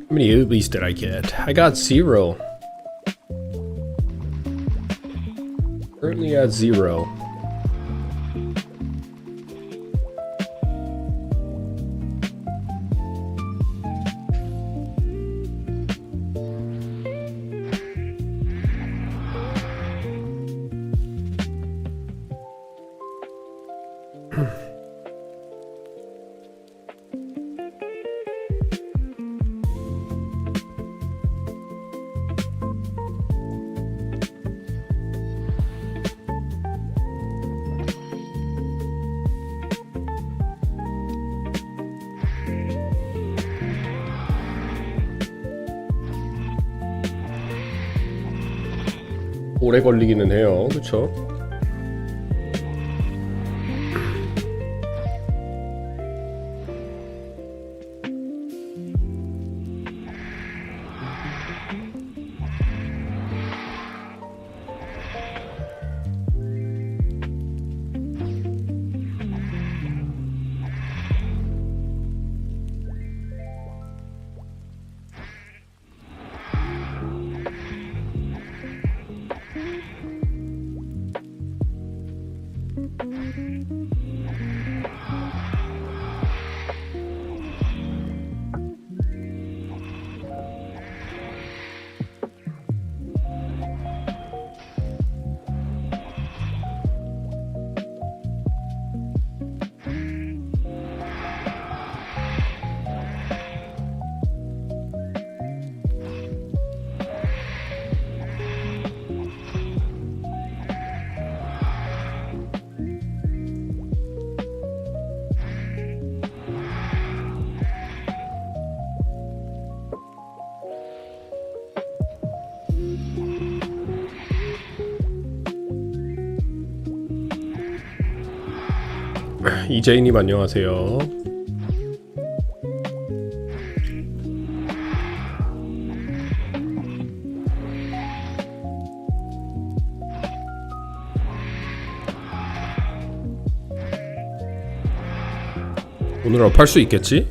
How many Ilbis did I get? I got 0. Currently at 0. 오래 걸리기는 해요. 그쵸? 이재희님 안녕하세요. 오늘 업할 수 있겠지?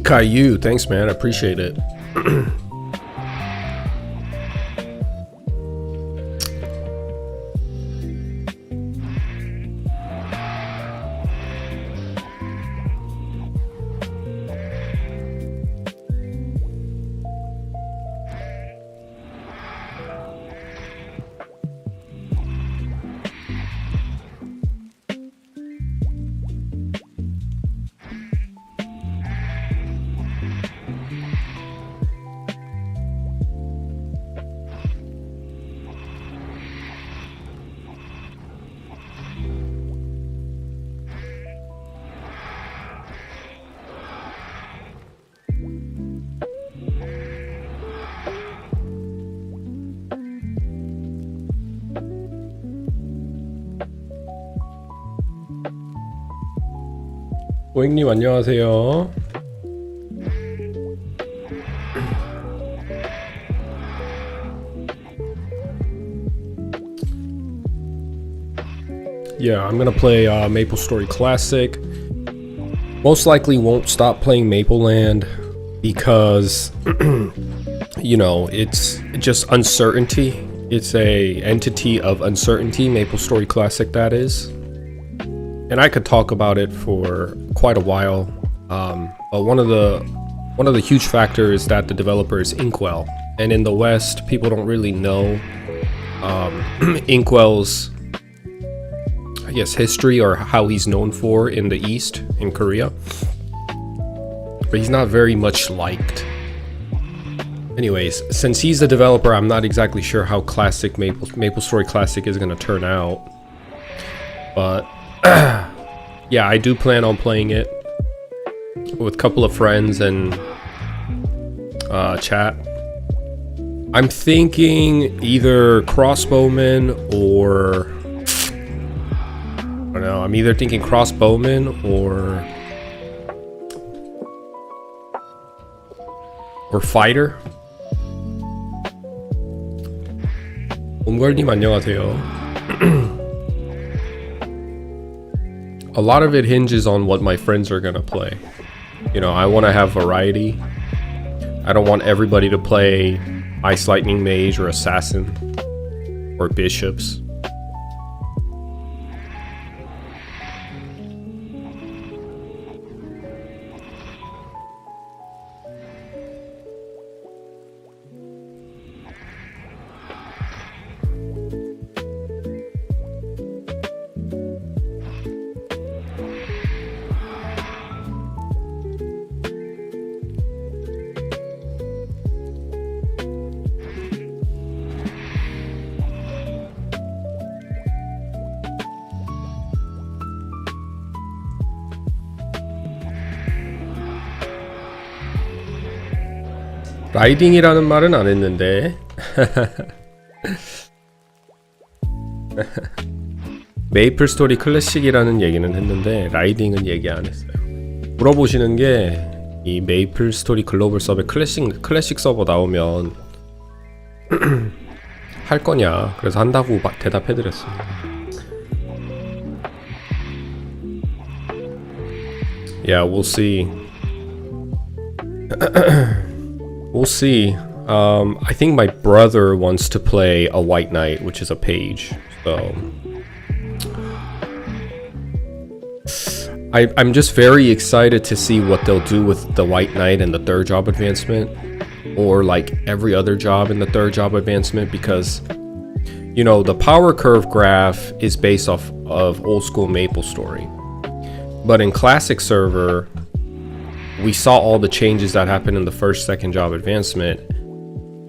Caillou, thanks man, I appreciate it. 고객님 안녕하세요. Yeah, I'm gonna play MapleStory Classic. Most likely won't stop playing Mapleland because you know, it's just uncertainty. It's a entity of uncertainty, MapleStory Classic that is. And I could talk about it for quite a while, but one of the huge factors is that the developer is Inkwell, and in the West, people don't really know Inkwell's, I guess, history or how he's known for in the East, in Korea. But he's not very much liked. Anyways, since he's the developer, I'm not exactly sure how classic MapleStory Classic is gonna turn out, but. Yeah, I do plan on playing it with a couple of friends and chat. I'm thinking either crossbowman or I don't know. I'm either thinking crossbowman or fighter. 옴걸님 안녕하세요. A lot of it hinges on what my friends are gonna play. You know, I want to have variety. I don't want everybody to play Ice Lightning Mage or Assassin or Bishops. 라이딩이라는 말은 안 했는데 메이플스토리 클래식이라는 얘기는 했는데 라이딩은 얘기 안 했어요. 물어보시는 게 이 메이플스토리 글로벌 서버에 클래식 서버 나오면 할 거냐, 그래서 한다고 대답해드렸습니다. Yeah, we'll see. We'll see. I think my brother wants to play a white knight, which is a page. So I'm just very excited to see what they'll do with the white knight and the third job advancement, or like every other job in the third job advancement, because you know the power curve graph is based off of old school MapleStory, but in classic server we saw all the changes that happened in the first second job advancement,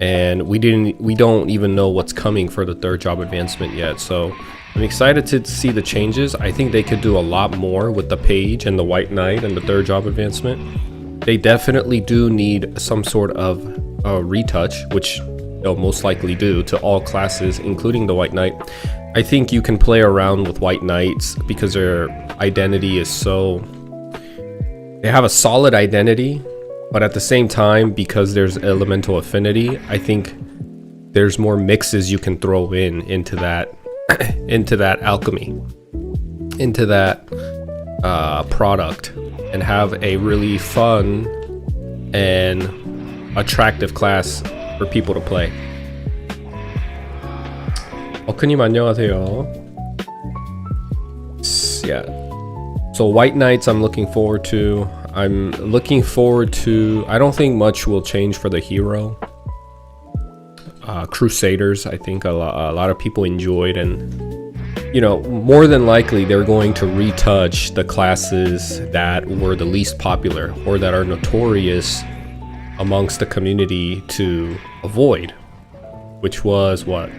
and we don't even know what's coming for the third job advancement yet. So I'm excited to see the changes. I think they could do a lot more with the page and the white knight and the third job advancement. They definitely do need some sort of retouch, which they'll most likely do to all classes, including the white knight. I think you can play around with white knights because their identity is so... They have a solid identity, but at the same time, because there's elemental affinity, I think there's more mixes you can throw into that into that alchemy, into that product, and have a really fun and attractive class for people to play. 어크님 안녕하세요. Yeah. So White Knights I'm looking forward to. I don't think much will change for the hero. Crusaders, I think a lot of people enjoyed, and you know, more than likely they're going to retouch the classes that were the least popular or that are notorious amongst the community to avoid, which was what?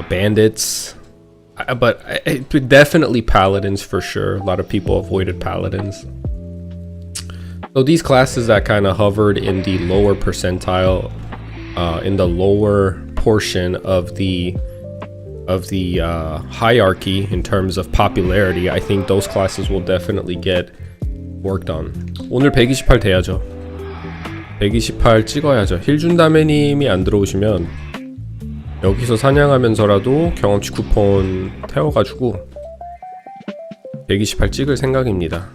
Bandits, but definitely paladins for sure. A lot of people avoided paladins. So these classes that kind of hovered in the lower percentile, in the lower portion of the hierarchy in terms of popularity, I think those classes will definitely get worked on. 오늘 128 돼야죠. 128 찍어야죠. 힐준다메님이 안 들어오시면 여기서 사냥하면서라도 경험치 쿠폰 태워가지고 128 찍을 생각입니다.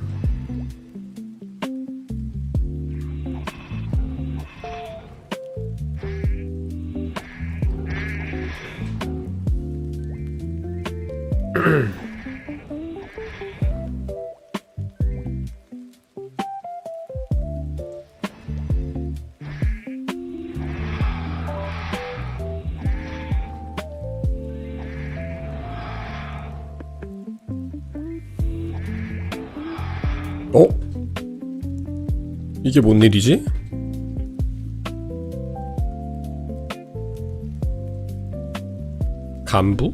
어? 이게 뭔 일이지? 간부?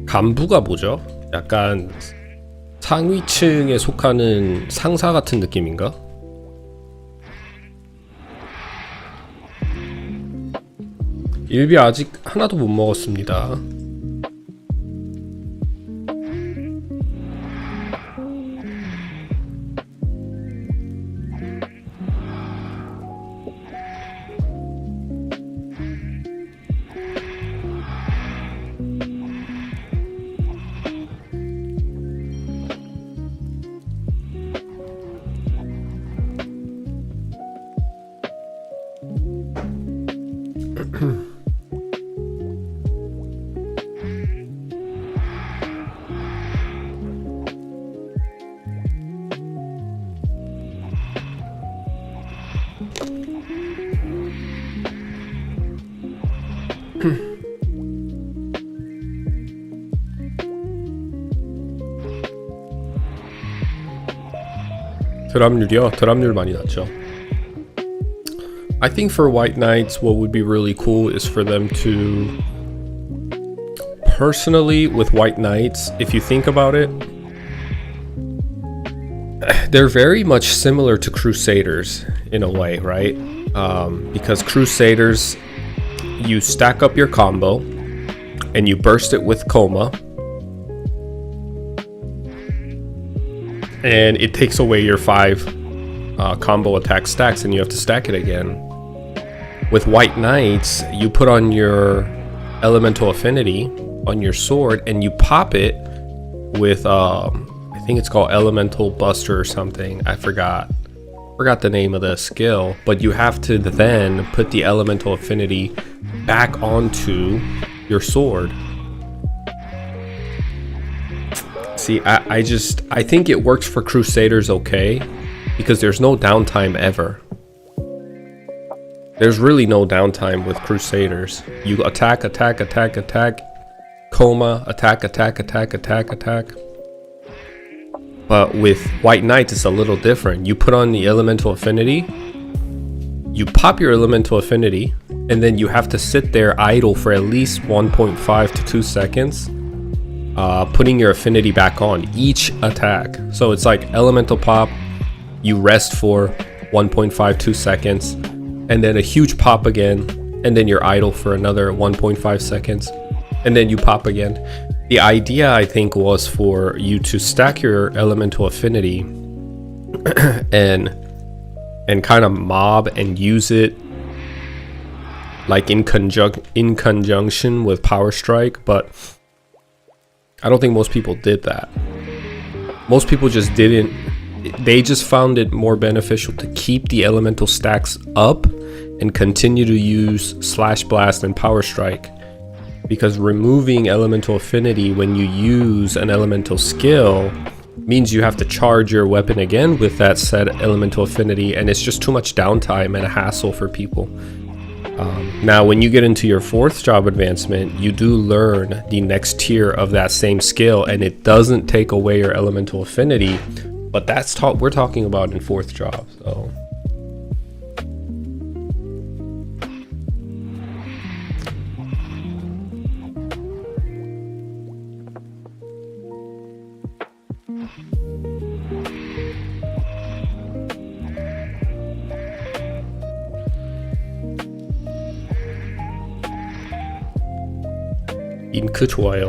간부가 뭐죠? 약간 상위층에 속하는 상사 같은 느낌인가? 일비 아직 하나도 못 먹었습니다. 드랍률이요? 드랍률 많이 낮죠. I think for white knights, what would be really cool is for them to, personally with white knights, if you think about it, they're very much similar to crusaders in a way, right? Because crusaders, you stack up your combo and you burst it with coma, and it takes away your 5 combo attack stacks and you have to stack it again. With white knights, you put on your elemental affinity on your sword and you pop it with I think it's called elemental buster or something. I forgot the name of the skill, but you have to then put the elemental affinity back onto your sword. See, I think it works for crusaders okay, because there's no downtime ever. There's really no downtime with crusaders. You attack, coma, attack. But with white knights, it's a little different. You put on the elemental affinity, you pop your elemental affinity, and then you have to sit there idle for at least 1.5 to 2 seconds, putting your affinity back on each attack. So it's like elemental pop, you rest for 1.52 seconds, and then a huge pop again, and then you're idle for another 1.5 seconds, and then you pop again. The idea, I think, was for you to stack your elemental affinity and kind of mob and use it like in conjunction with Power Strike, but I don't think most people did that. Most people just didn't. They just found it more beneficial to keep the elemental stacks up and continue to use Slash Blast and Power Strike. Because removing elemental affinity when you use an elemental skill means you have to charge your weapon again with that said elemental affinity, and it's just too much downtime and a hassle for people. Now, when you get into your 4th job advancement, you do learn the next tier of that same skill, and it doesn't take away your elemental affinity, but that's we're talking about in 4th job. So. 잉크 좋아요.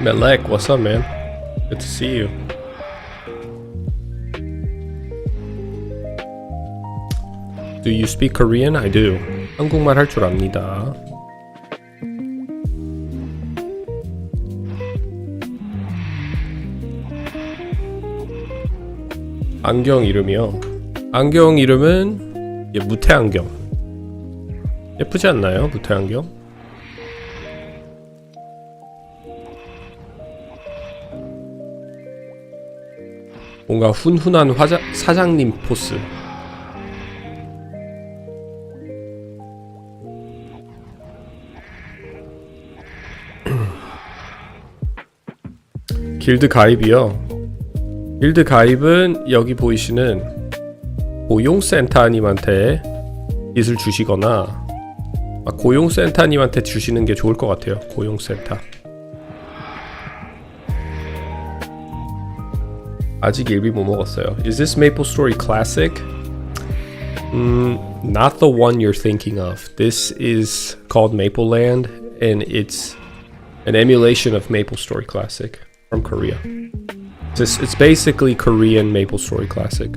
Melek, what's up, man? Good to see you. Do you speak Korean? I do. 한국말 할 줄 압니다. 안경 이름이요. 안경 이름은 무태 안경. 예쁘지 않나요? 무태 안경? 뭔가 훈훈한 사장님 포스. 길드 가입이요. 길드 가입은 여기 보이시는 고용센터님한테 빚을 주시거나 고용센터님한테 주시는 게 좋을 것 같아요. 고용센터. 아직 일비 못 먹었어요. Is this MapleStory Classic? Not the one you're thinking of. This is called Mapleland, and it's an emulation of MapleStory Classic from Korea. It's basically Korean MapleStory Classic.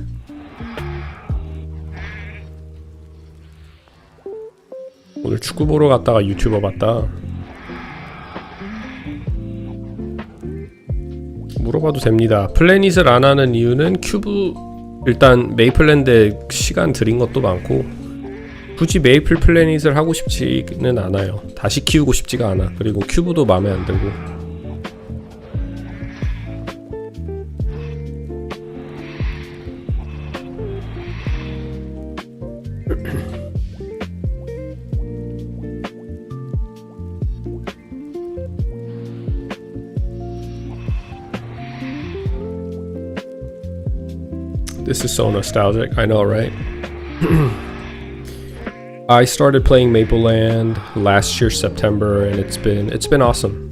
오늘 축구 보러 갔다가 유튜버 봤다. 물어봐도 됩니다. 플래닛을 안 하는 이유는 큐브, 일단 메이플랜드에 시간 들인 것도 많고 굳이 메이플 플래닛을 하고 싶지는 않아요. 다시 키우고 싶지가 않아. 그리고 큐브도 마음에 안 들고. This is so nostalgic. I know, right? I started playing Mapleland last year September, and it's been awesome.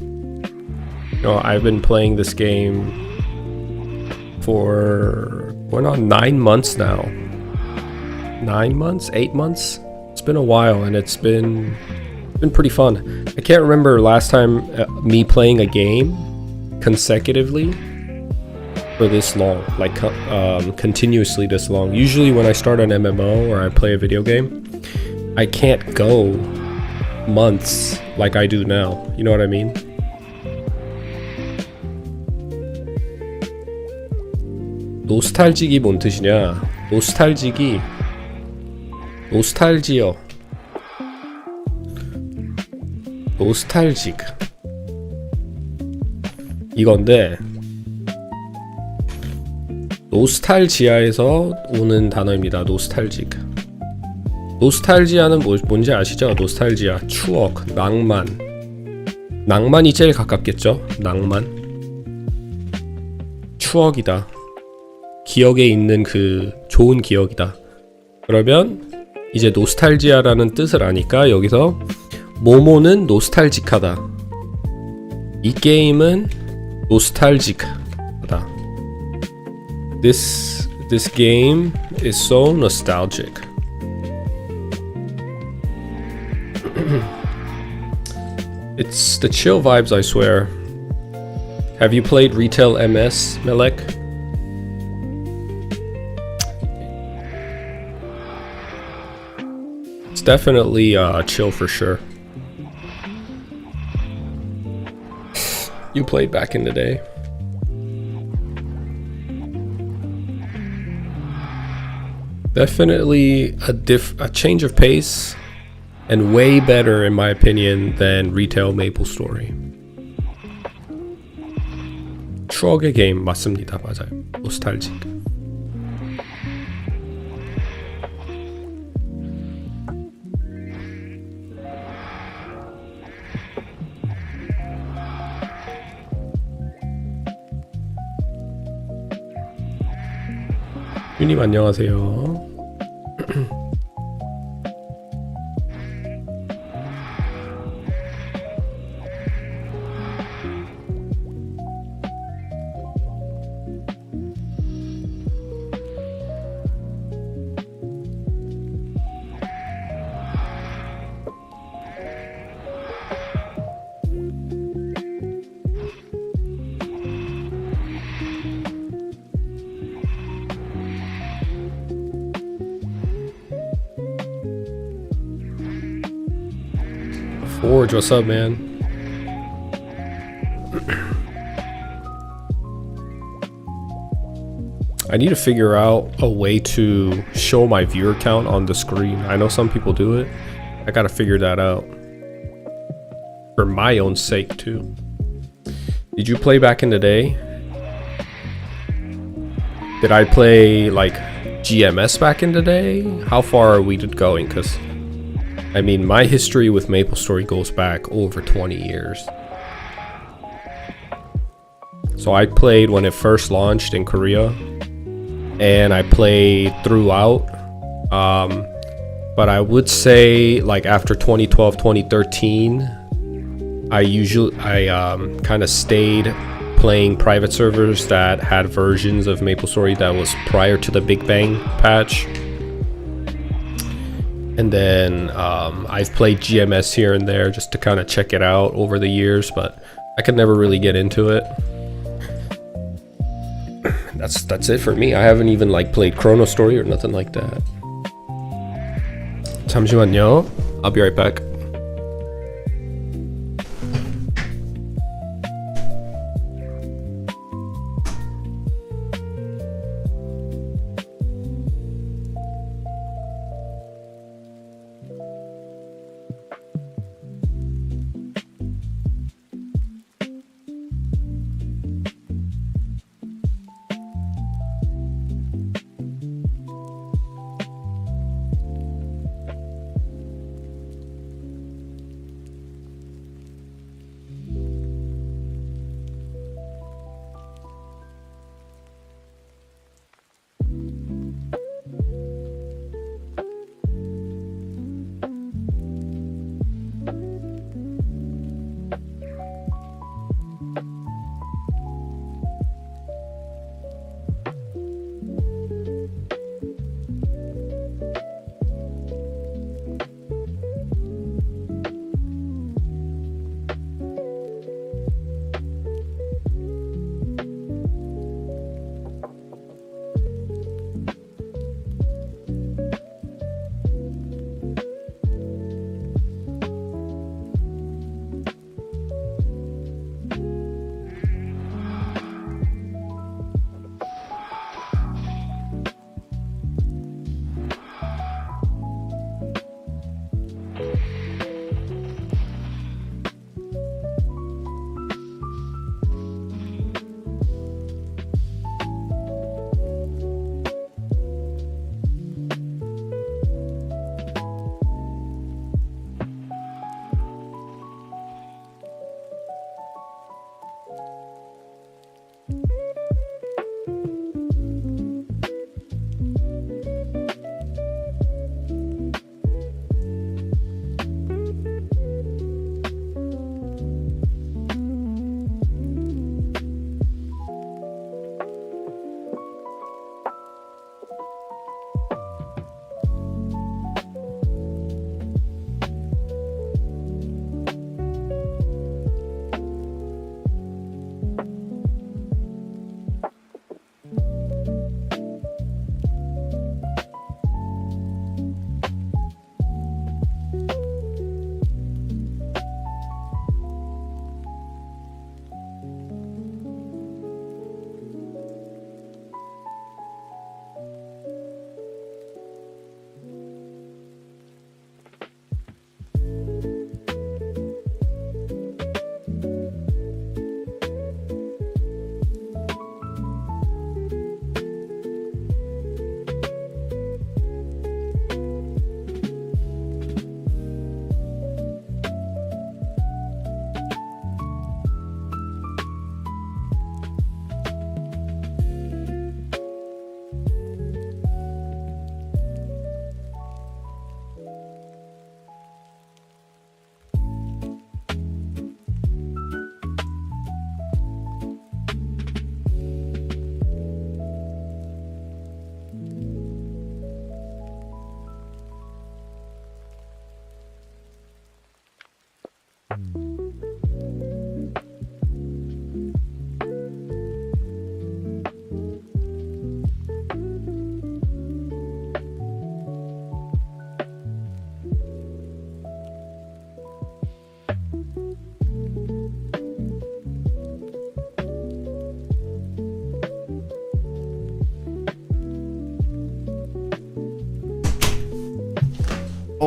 You know, I've been playing this game for going on 9 months now. 9 months, 8 months. It's been a while, and it's been pretty fun. I can't remember last time me playing a game consecutively for this long, like continuously this long. Usually when I start an MMO or I play a video game, I can't go months like I do now. You know what I mean? 노스탈직이 뭔 뜻이냐? 노스탈직이 노스탈지어. 노스탈직 이건데 노스탈지아에서 오는 단어입니다. 노스탈직. 노스탈지아는 뭔지 아시죠? 노스탈지아 추억, 낭만. 낭만이 제일 가깝겠죠? 낭만. 추억이다. 기억에 있는 그 좋은 기억이다. 그러면 이제 노스탈지아라는 뜻을 아니까 여기서 모모는 노스탈직하다. 이 게임은 노스탈직하다. This game is so nostalgic. It's the chill vibes, I swear. Have you played Retail MS, Melek? It's definitely chill for sure. You played back in the day. Definitely a change of pace and way better in my opinion than Retail MapleStory. 추억의 게임 맞습니다. 맞아요. 노스탈직. 유님 안녕하세요. Forge, what's up, man? I need to figure out a way to show my viewer count on the screen. I know some people do it. I gotta figure that out. For my own sake, too. Did you play back in the day? Did I play, like, GMS back in the day? How far are we going? Because I mean, my history with MapleStory goes back over 20 years. So I played when it first launched in Korea, and I played throughout. But I would say, like after 2012, 2013, I kind of stayed playing private servers that had versions of MapleStory that was prior to the Big Bang patch. And then I've played GMS here and there just to kind of check it out over the years, but I could never really get into it. That's it for me. I haven't even like played Chrono Story or nothing like that. 잠시만요. I'll be right back.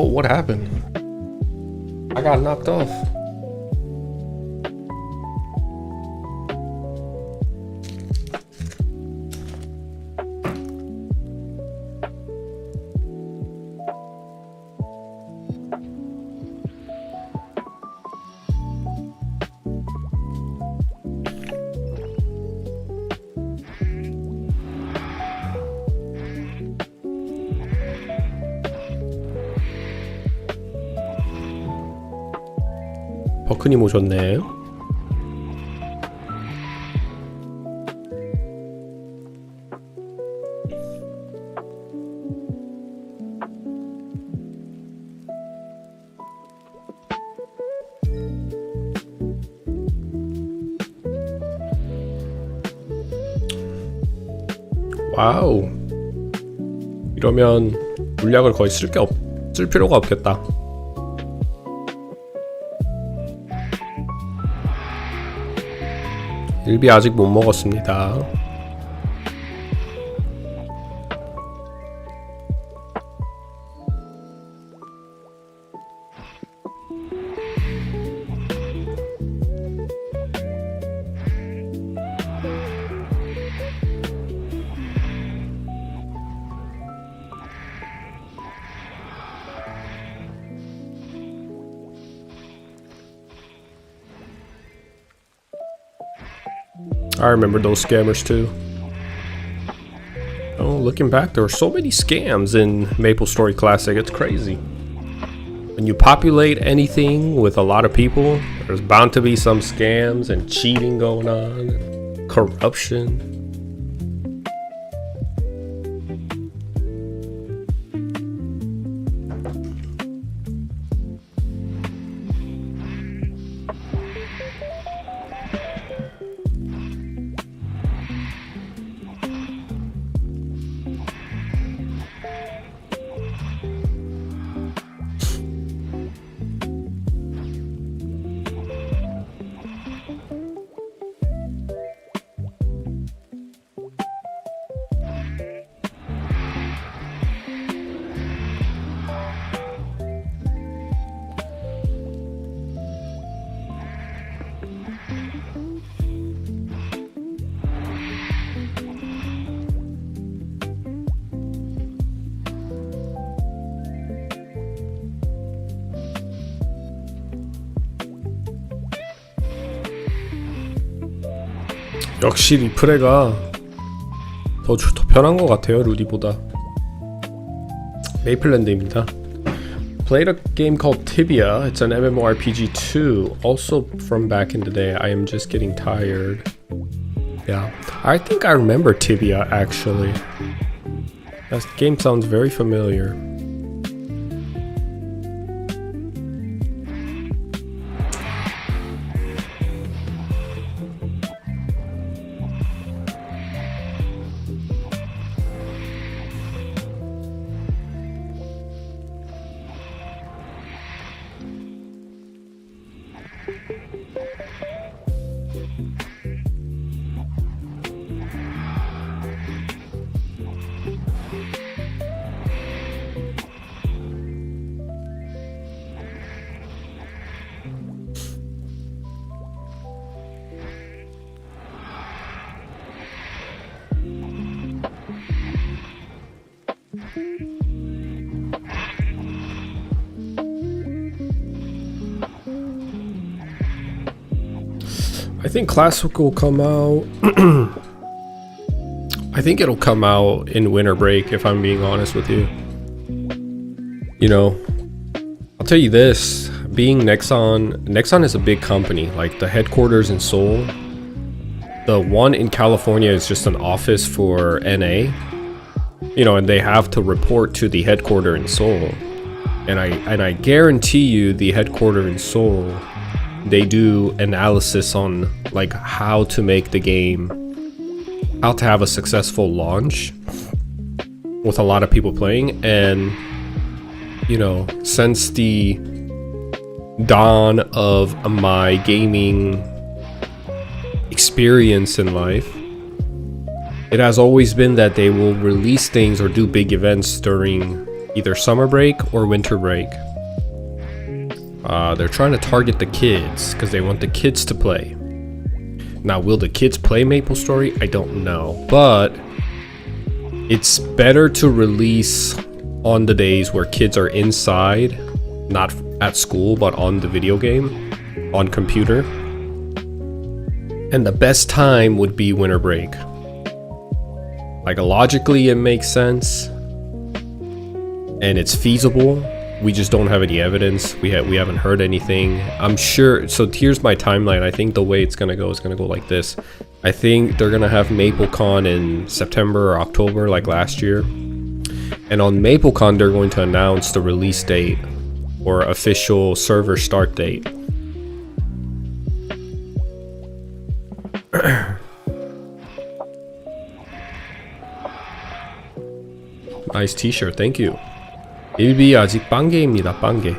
Oh, what happened? I got knocked off. 버크님 오셨네. 와우. 이러면 물약을 거의 쓸 필요가 없겠다. 일비 아직 못 먹었습니다. I remember those scammers too. Oh, looking back, there were so many scams in MapleStory Classic. It's crazy. When you populate anything with a lot of people, there's bound to be some scams and cheating going on, corruption. 역시 리프레가 더 편한 것 같아요, 루디보다. 메이플랜드입니다. Played a game called Tibia. It's an MMORPG too, also from back in the day. I am just getting tired. Yeah, I think I remember Tibia actually. That game sounds very familiar. I think Classic will come out. I think it'll come out in winter break, if I'm being honest with you. You know, I'll tell you this, being Nexon is a big company. Like the headquarters in Seoul, the one in California is just an office for NA. You know, and they have to report to the headquarters in Seoul. And I guarantee you the headquarters in Seoul, they do analysis on like how to make the game, how to have a successful launch with a lot of people playing. And you know, since the dawn of my gaming experience in life, it has always been that they will release things or do big events during either summer break or winter break. They're trying to target the kids because they want the kids to play. Now, will the kids play MapleStory? I don't know, but it's better to release on the days where kids are inside, not at school, but on the video game, on computer. And the best time would be winter break. Like, logically it makes sense and it's feasible. We just don't have any evidence. We haven't heard anything. I'm sure. So here's my timeline. I think the way it's gonna go is gonna go like this. I think they're gonna have MapleCon in September or October, like last year. And on MapleCon, they're going to announce the release date or official server start date. Nice t-shirt. Thank you. 일비 아직 빵개입니다. 빵개.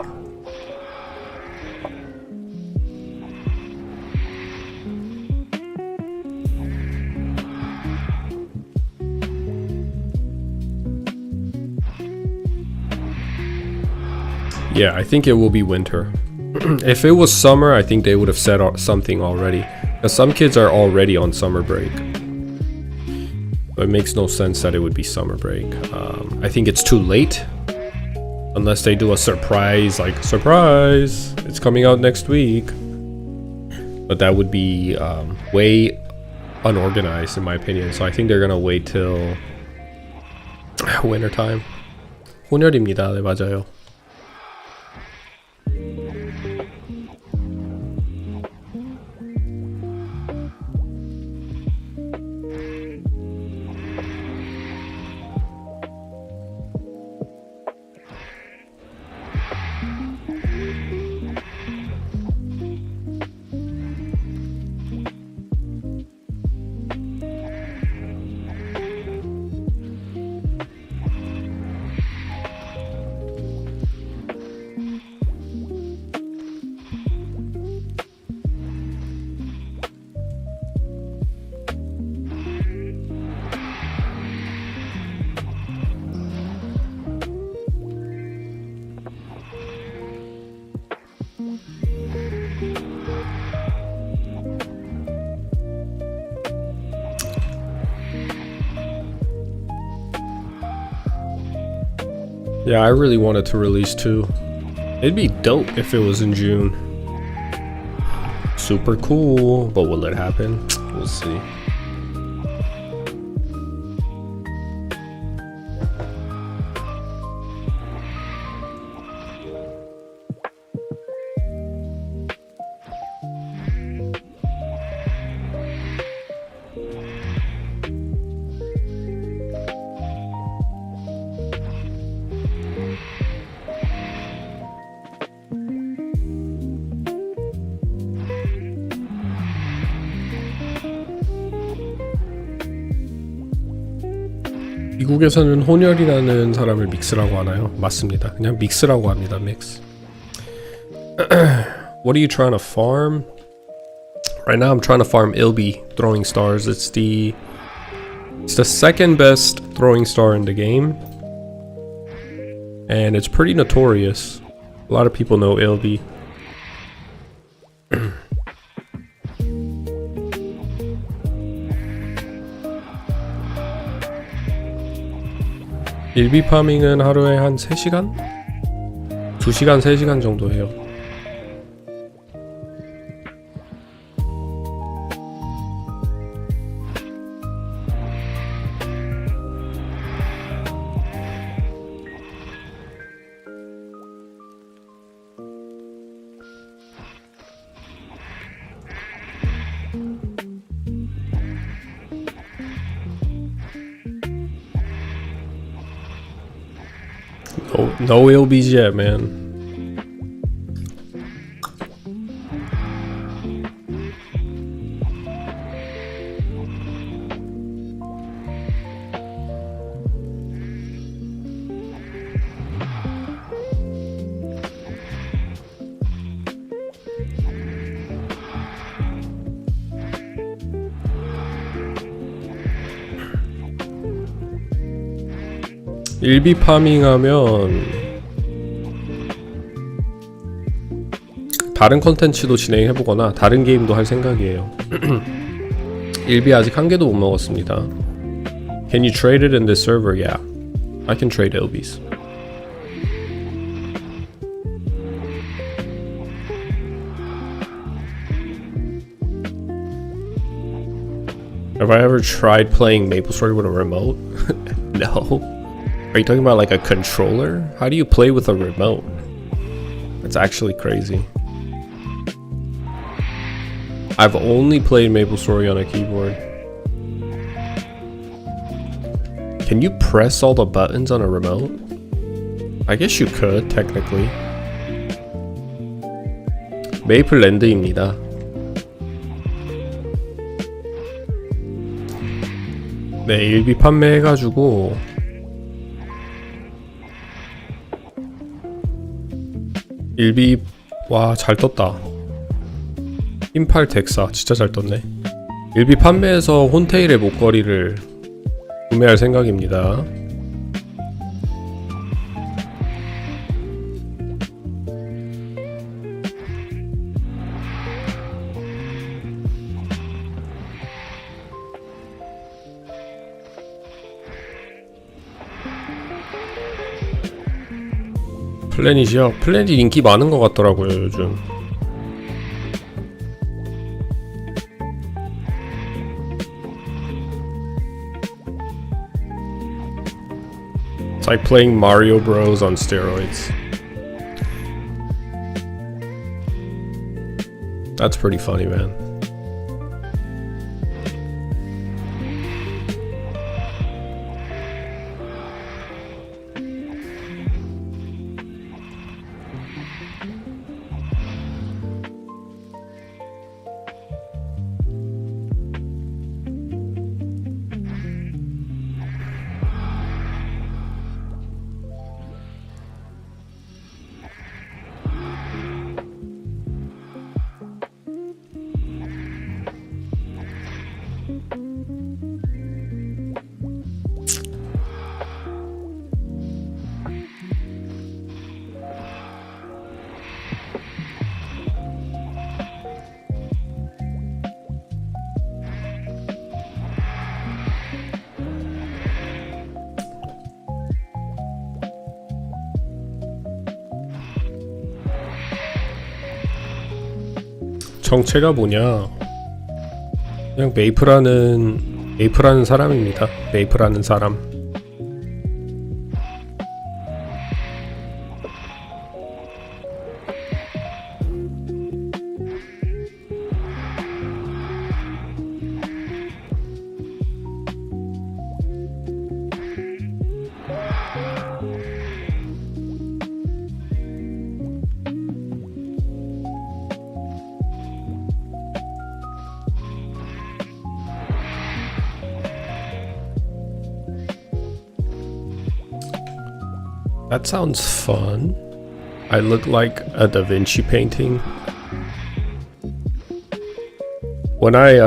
Yeah, I think it will be winter. If it was summer, I think they would have said something already. Because some kids are already on summer break. But it makes no sense that it would be summer break. I think it's too late. Unless they do a surprise, like, surprise, it's coming out next week. But that would be way unorganized in my opinion. So I think they're gonna wait till winter time. 혼혈입니다. 네, 맞아요. Yeah, I really wanted to release too. It'd be dope if it was in June. Super cool, but will it happen? We'll see. 미국에서는 혼혈이라는 사람을 믹스라고 하나요? 맞습니다. 그냥 믹스라고 합니다. 믹스. What are you trying to farm? Right now I'm trying to farm Ilbi throwing stars. It's the second best throwing star in the game. And it's pretty notorious. A lot of people know Ilbi. 일비파밍은 하루에 한 3시간? 2시간, 3시간 정도 해요. No Ilbis yet, man. 일비 파밍 하면 다른 컨텐츠도 진행해보거나 다른 게임도 할 생각이에요. 일비 아직 한 개도 못 먹었습니다. Can you trade it in this server? Yeah, I can trade Ilbis. Have I ever tried playing MapleStory with a remote? No. Are you talking about like a controller? How do you play with a remote? That's actually crazy. I've only played MapleStory on a keyboard. Can you press all the buttons on a remote? I guess you could, technically. 메이플랜드입니다. 네, 일비 판매해가지고 일비 와 잘 떴다. 흰팔 덱사 진짜 잘 떴네. 일비 판매해서 혼테일의 목걸이를 구매할 생각입니다. 플래닛이요? 플래닛 인기 많은 것 같더라고요 요즘. It's like playing Mario Bros on steroids. That's pretty funny, man. 정체가 뭐냐? 그냥 메이플하는 사람입니다. 메이플하는 사람. That sounds fun. I look like a Da Vinci painting. When I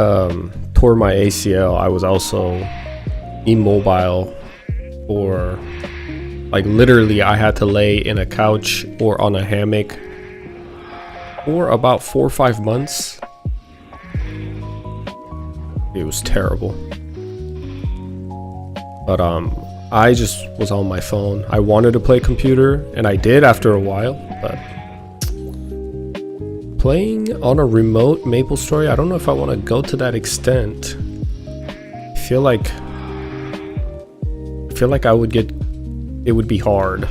tore my ACL, I was also immobile, or like literally I had to lay in a couch or on a hammock for about 4 or 5 months. It was terrible. But I just was on my phone. I wanted to play computer, and I did after a while, but playing on a remote MapleStory, I don't know if I want to go to that extent. I feel like I would get, it would be hard.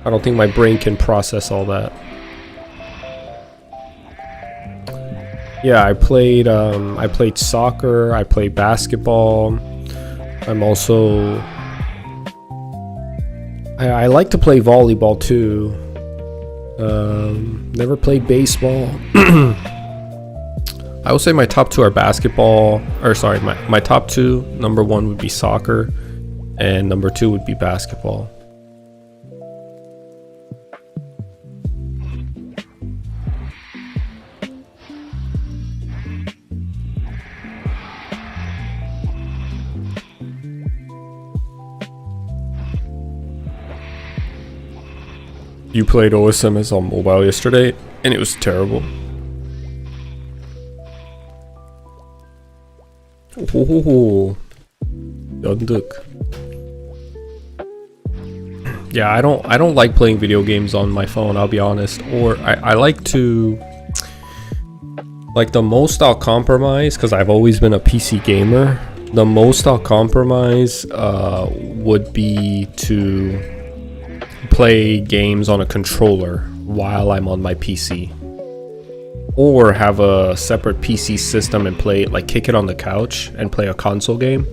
I don't think my brain can process all that. Yeah, I played soccer, I played basketball. I'm also I like to play volleyball too. Never played baseball. I would say my top two are basketball, or sorry, my top two, number one would be soccer, and number two would be basketball. You played OSMS on mobile yesterday, and it was terrible. Ooh, 연득. Yeah, I don't like playing video games on my phone, I'll be honest. Or I like to, like, the most I'll compromise, because I've always been a PC gamer, the most I'll compromise would be to play games on a controller while I'm on my PC, or have a separate PC system and play, like, kick it on the couch and play a console game.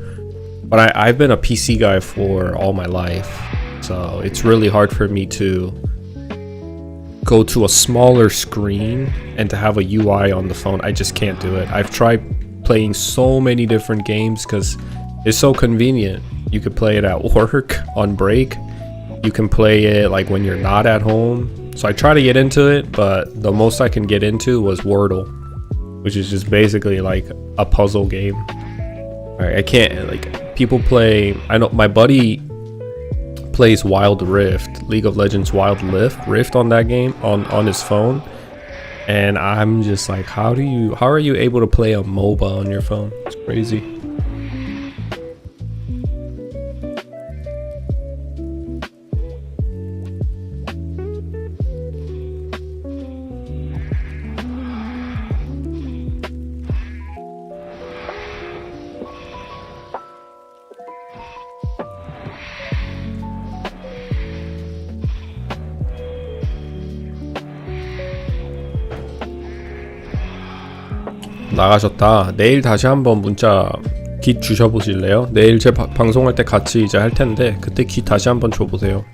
But I've been a PC guy for all my life, so it's really hard for me to go to a smaller screen and to have a UI on the phone. I just can't do it. I've tried playing so many different games because it's so convenient. You could play it at work, on break. You can play it like when you're not at home. So I try to get into it, but the most I can get into was Wordle, which is just basically like a puzzle game. I can't, like, people play, I know my buddy plays Wild Rift, League of Legends Wild Rift on that game on his phone, and I'm just like, how are you able to play a MOBA on your phone? It's crazy. 나가셨다. 내일 다시 한번 문자 깃 주셔보실래요? 내일 제 방송할 때 같이 이제 할 텐데 그때 깃 다시 한번 줘보세요.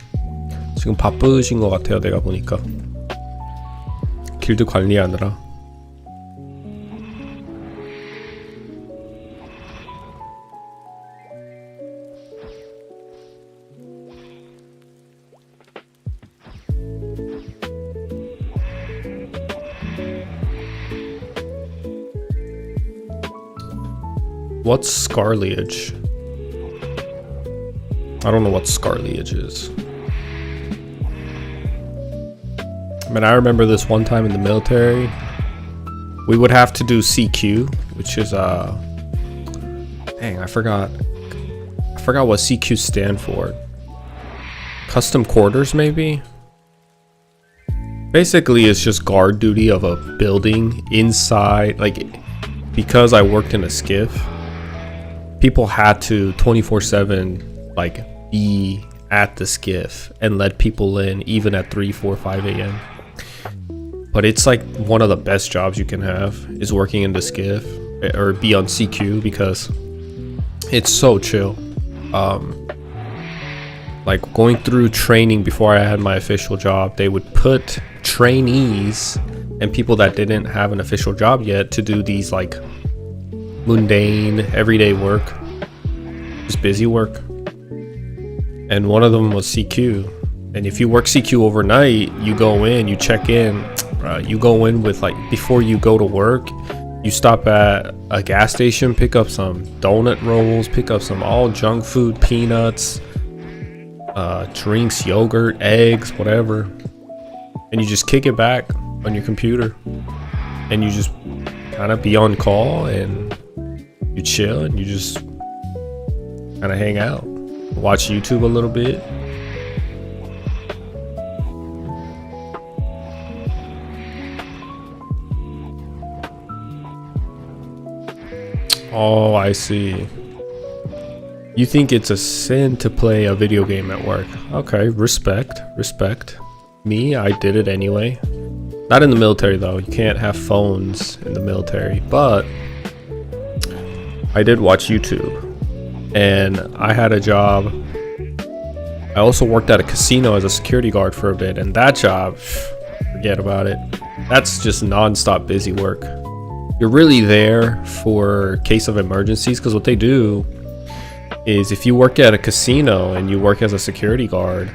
지금 바쁘신 것 같아요, 내가 보니까. 길드 관리하느라. What's scarliage? I don't know what scarliage is. I mean, I remember this one time in the military, we would have to do CQ, which is dang, I forgot what CQ stand for. Custom quarters, maybe? Basically, it's just guard duty of a building inside, like, because I worked in a skiff, people had to 24/7 like be at the skiff and let people in even at 3, 4, 5 a.m. But it's like one of the best jobs you can have is working in the skiff or be on CQ because it's so chill. Like going through training before I had my official job, they would put trainees and people that didn't have an official job yet to do these like mundane everyday work, just busy work. And one of them was CQ. And if you work CQ overnight, you go in, you check in, you go in with like, before you go to work, you stop at a gas station, pick up some donut rolls, pick up some all junk food, peanuts, drinks, yogurt, eggs, whatever, and you just kick it back on your computer and you just kind of be on call and you chill and you just kind of hang out, watch YouTube a little bit. Oh, I see. You think it's a sin to play a video game at work? Okay, respect. Me, I did it anyway. Not in the military though, you can't have phones in the military, but I did watch YouTube and I had a job. I also worked at a casino as a security guard for a bit, and that job, forget about it. That's just non-stop busy work. You're really there for case of emergencies, because what they do is if you work at a casino and you work as a security guard,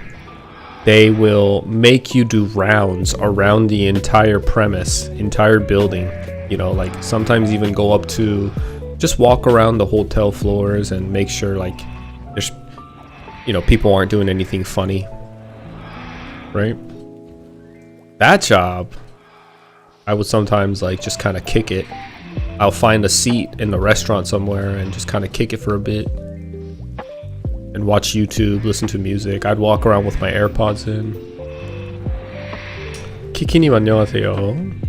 they will make you do rounds around the entire premise, entire building, you know, like sometimes even go up to just walk around the hotel floors and make sure like there's, you know, people aren't doing anything funny, right? That job, I would sometimes like just kind of kick it. I'll find a seat in the restaurant somewhere and just kind of kick it for a bit and watch YouTube, listen to music. I'd walk around with my AirPods in. 키키님 안녕하세요.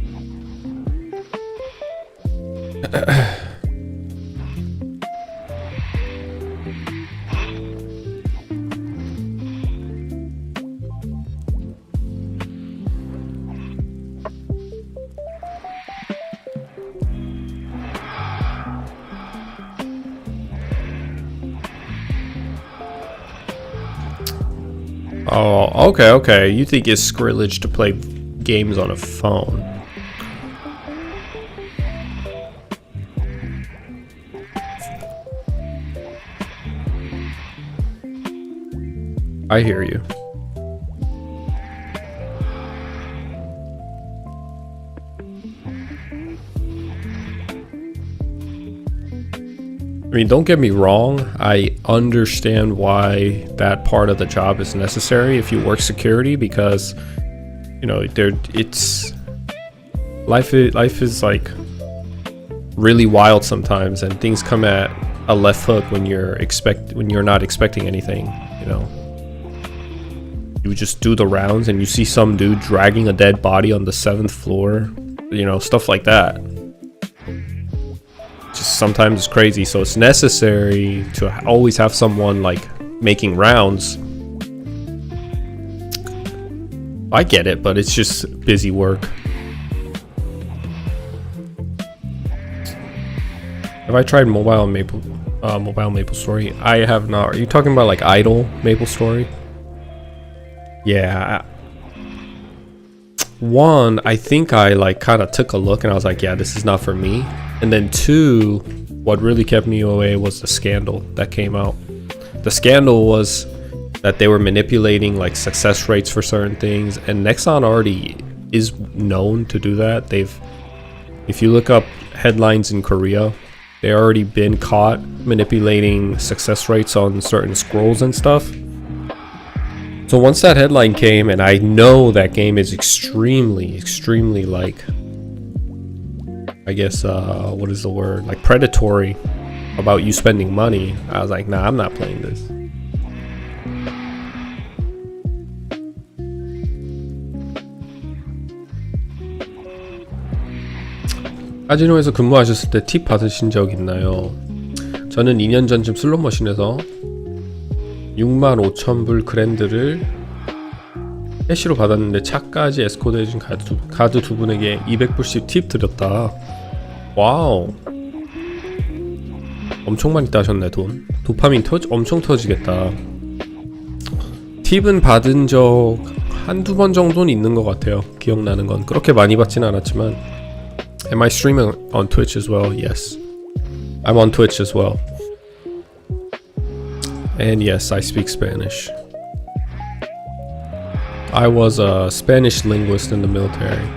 Oh, okay. You think it's Skrillage to play games on a phone? I hear you. I mean, don't get me wrong, I understand why that part of the job is necessary if you work security, because you know life is like really wild sometimes, and things come at a left hook when you're not expecting anything, you know. You just do the rounds and you see some dude dragging a dead body on the 7th floor, you know, stuff like that. Just sometimes it's crazy, so it's necessary to always have someone like making rounds. I get it, but it's just busy work. Have I tried mobile MapleStory? I have not. Are you talking about like idle MapleStory? Yeah. One, I think I like kind of took a look and I was like, yeah, this is not for me. And then two, what really kept me away was the scandal that came out. The scandal was that they were manipulating like success rates for certain things, and Nexon already is known to do that. If you look up headlines in Korea, they already been caught manipulating success rates on certain scrolls and stuff. So once that headline came, and I know that game is extremely like, I guess, what is the word? Like predatory about you spending money. I was like, nah, I'm not playing this. 카지노에서 근무하셨을 때 팁 받으신 적 있나요? 저는 2년 전쯤 슬롯머신에서 65,000불 그랜드를 캐시로 받았는데 차까지 에스코트 해준 가드 두 분에게 200불씩 팁 드렸다. 와우, 엄청 많이 따셨네. 도파민 엄청 터지겠다. 팁은 받은 적 한두 번 정도는 있는 것 같아요. 기억나는 건 그렇게 많이 받진 않았지만. Am I streaming on Twitch as well? Yes, I'm on Twitch as well. And yes, I speak Spanish. I was a Spanish linguist in the military.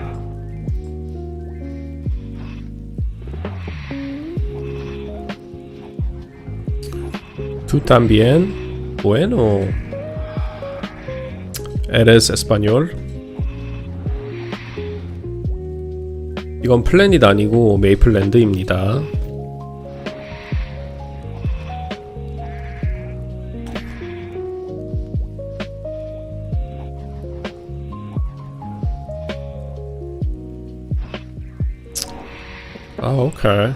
¿Tú también? Bueno. ¿Eres español? 이건 플래닛 아니고 메이플랜드입니다. Oh, okay.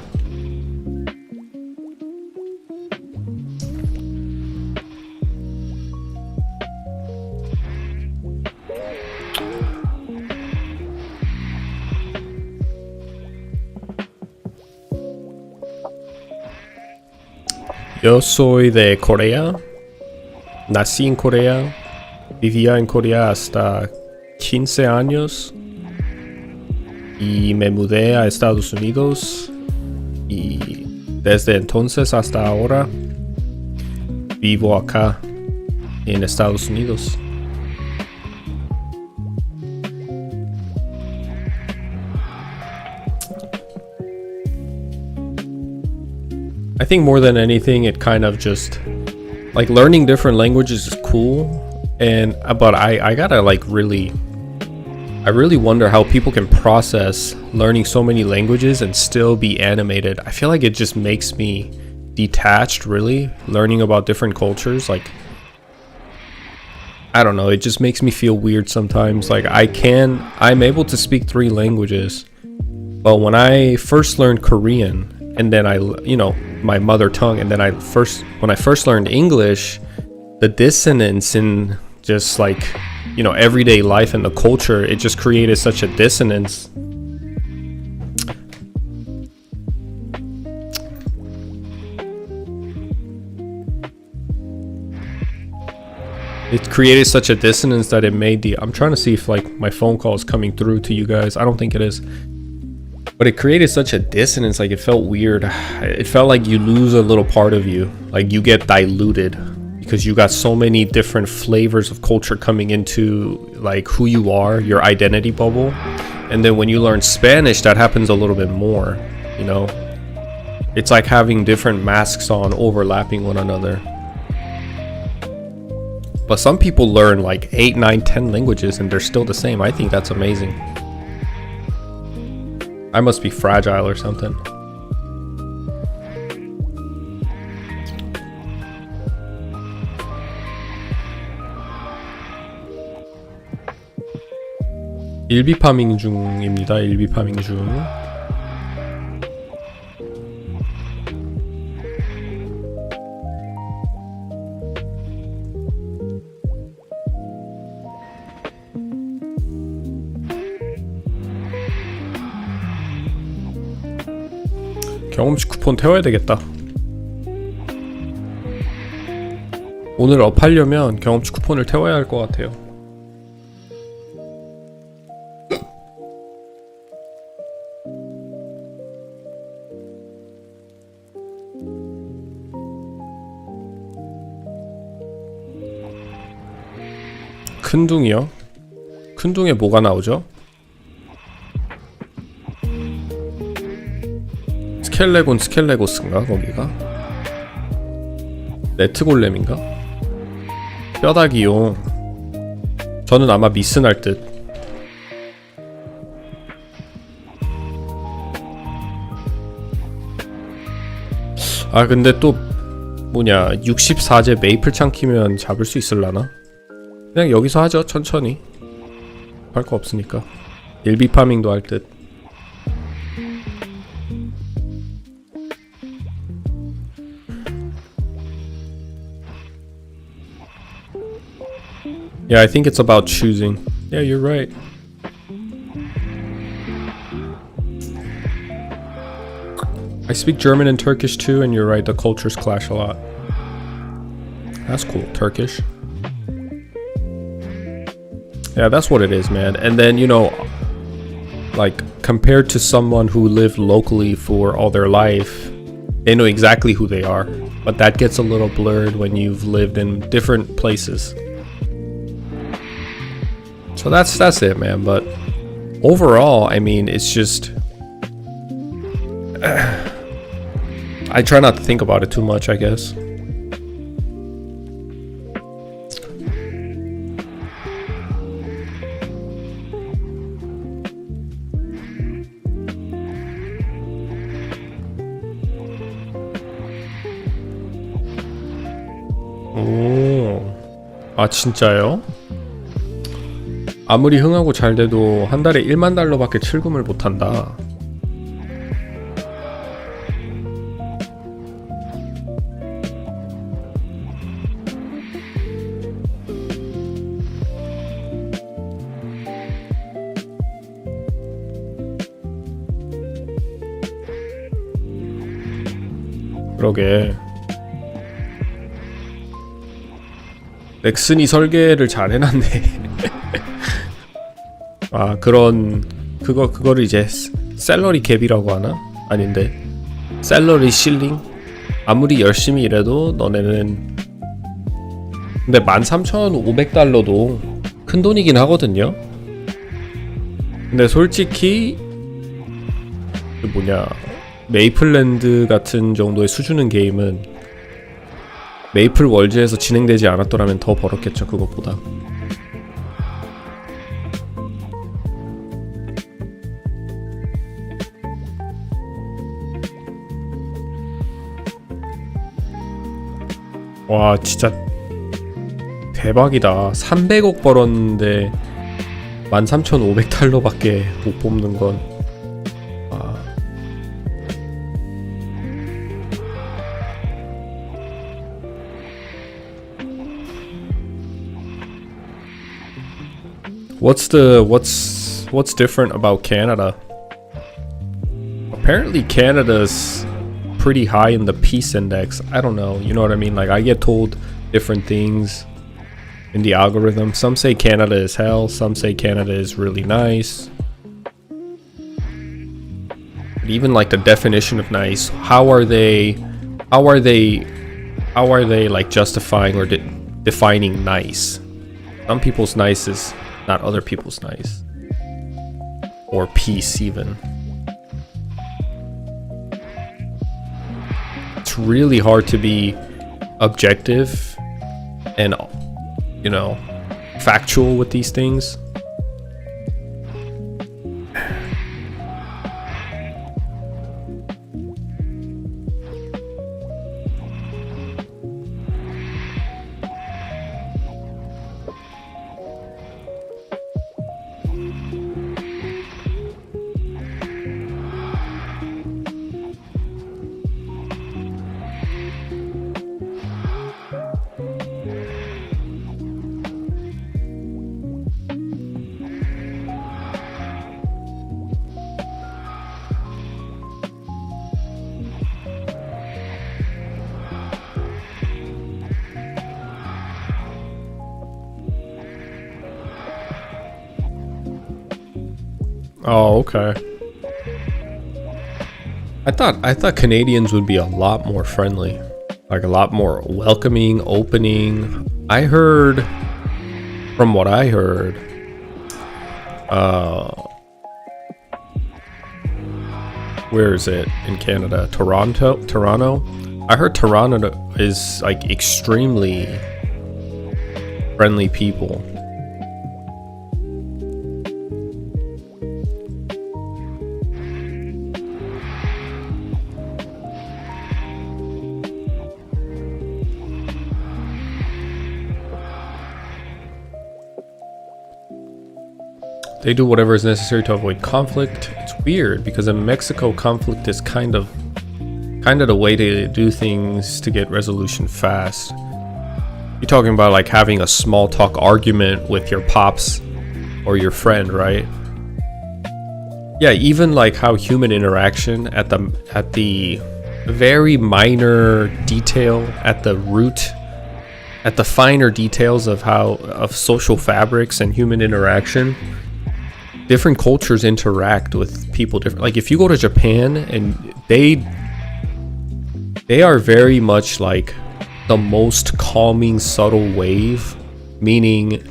Yo soy de Corea. Nací en Corea. Vivía en Corea hasta 15 años. Y me mudé a Estados Unidos. Y desde entonces hasta ahora vivo acá en Estados Unidos. I think more than anything, it kind of just like learning different languages is cool, and but I gotta like really I really wonder how people can process learning so many languages and still be animated. I feel like it just makes me detached, really, learning about different cultures. Like, I don't know, it just makes me feel weird sometimes. Like, I'm able to speak 3 languages, but when I first learned Korean, and then my mother tongue, and then when I first learned English, the dissonance in just like, everyday life and the culture, it just created such a dissonance. It created such a dissonance that it made I'm trying to see if like my phone call is coming through to you guys. I don't think it is. But it created such a dissonance, like it felt weird. It felt like you lose a little part of you. Like you get diluted because you got so many different flavors of culture coming into like who you are, your identity bubble. And then when you learn Spanish, that happens a little bit more, It's like having different masks on overlapping one another. But some people learn like 8, 9, 10 languages and they're still the same. I think that's amazing. I must be fragile or something. 일비파밍 중입니다. 일비파밍 중. 경험치 쿠폰 태워야 되겠다. 오늘 업하려면 경험치 쿠폰을 태워야 할 것 같아요. 큰둥이요? 큰둥에 뭐가 나오죠? 스켈레고스인가 거기가? 네트골렘인가? 뼈다귀용. 저는 아마 미스날 듯. 아 근데 또 뭐냐 64제 메이플 창 키면 잡을 수 있을라나? 그냥 여기서 하죠. 천천히 할 거 없으니까. 일비 파밍도 할 듯. Yeah, I think it's about choosing. Yeah, you're right. I speak German and Turkish too, and you're right, the cultures clash a lot. That's cool, Turkish. Yeah, that's what it is, man. And then, like, compared to someone who lived locally for all their life, they know exactly who they are. But that gets a little blurred when you've lived in different places. So that's it, man. But overall, I mean, it's just I try not to think about it too much, I guess. 오, 아 진짜요? 아무리 흥하고 잘 돼도 한 달에 1만 달러밖에 출금을 못한다. 그러게. 넥슨이 설계를 잘 해놨네. 아 그거를 이제 셀러리 갭이라고 하나? 아닌데 셀러리 실링? 아무리 열심히 일해도 너네는 근데 13,500달러도 큰 돈이긴 하거든요. 근데 솔직히 그 뭐냐 메이플랜드 같은 정도의 수준의 게임은 메이플 월즈에서 진행되지 않았더라면 더 벌었겠죠. 그것보다. 와 진짜 대박이다. 300억 벌었는데 13,500달러밖에 못 뽑는 건. 아. What's different about Canada? Apparently Canada's pretty high in the peace index. I don't know, you know what I mean? Like I get told different things in the algorithm. Some say Canada is hell, some say Canada is really nice. But even like the definition of nice, how are they like justifying or defining nice? Some people's nice is not other people's nice. Or peace even. It's really hard to be objective and, you know, factual with these things. Oh, okay. I thought Canadians would be a lot more friendly, like a lot more welcoming, opening. I heard, from what I heard, where is it in Canada? Toronto. I heard Toronto is like extremely friendly people. They do whatever is necessary to avoid conflict. It's weird because in Mexico, conflict is kind of the way to do things to get resolution fast. You're talking about like having a small talk argument with your pops or your friend, right? Yeah, even like how human interaction at the very minor detail, at the root, at the finer details of social fabrics and human interaction. Different cultures interact with people different. Like if you go to Japan, and they are very much like the most calming, subtle wave, meaning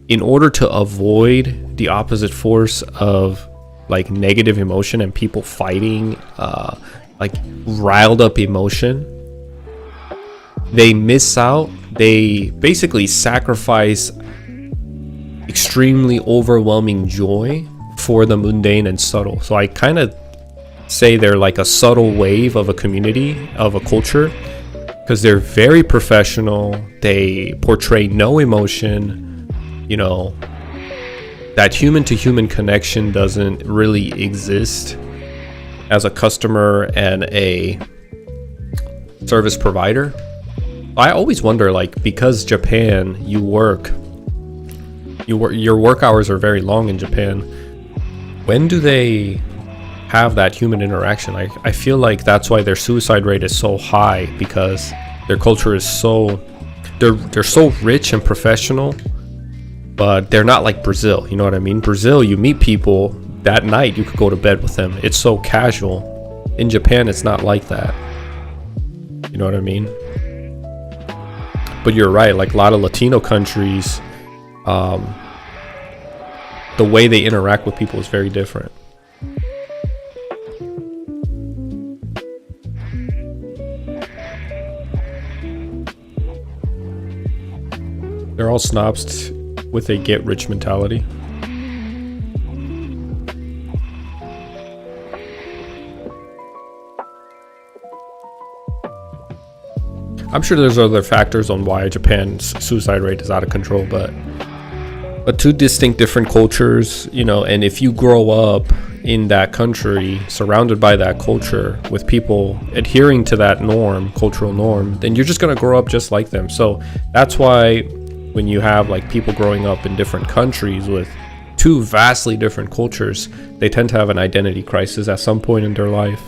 in order to avoid the opposite force of like negative emotion and people fighting, like riled up emotion, they miss out. They basically sacrifice extremely overwhelming joy for the mundane and subtle. So I kind of say they're like a subtle wave of a community, of a culture, because they're very professional. They portray no emotion. You know, that human to human connection doesn't really exist as a customer and a service provider. I always wonder, like, because Japan, your work hours are very long in Japan. When do they have that human interaction? I feel like that's why their suicide rate is so high, because their culture is so they're so rich and professional, but they're not like Brazil. You know what I mean? Brazil, you meet people that night, you could go to bed with them. It's so casual. In Japan, it's not like that. You know what I mean? But you're right. Like a lot of Latino countries, the way they interact with people is very different. They're all snobs with a get-rich mentality. I'm sure there's other factors on why Japan's suicide rate is out of control, but two distinct different cultures, you know, and if you grow up in that country, surrounded by that culture, with people adhering to that norm, cultural norm, then you're just gonna grow up just like them. So that's why when you have like people growing up in different countries with two vastly different cultures, they tend to have an identity crisis at some point in their life.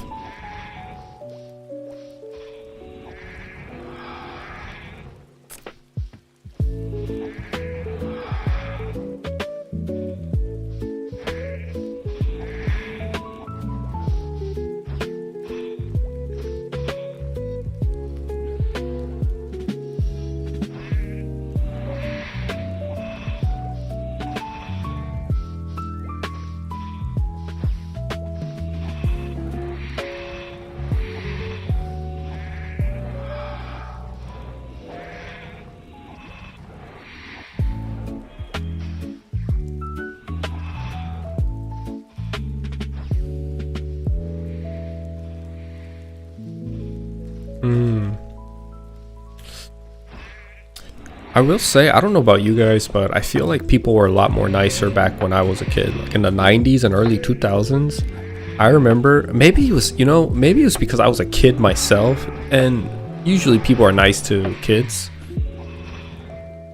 I will say, I don't know about you guys, but I feel like people were a lot more nicer back when I was a kid, like in the 90s and early 2000s. I remember, maybe it was, you know, maybe it was because I was a kid myself, and usually people are nice to kids,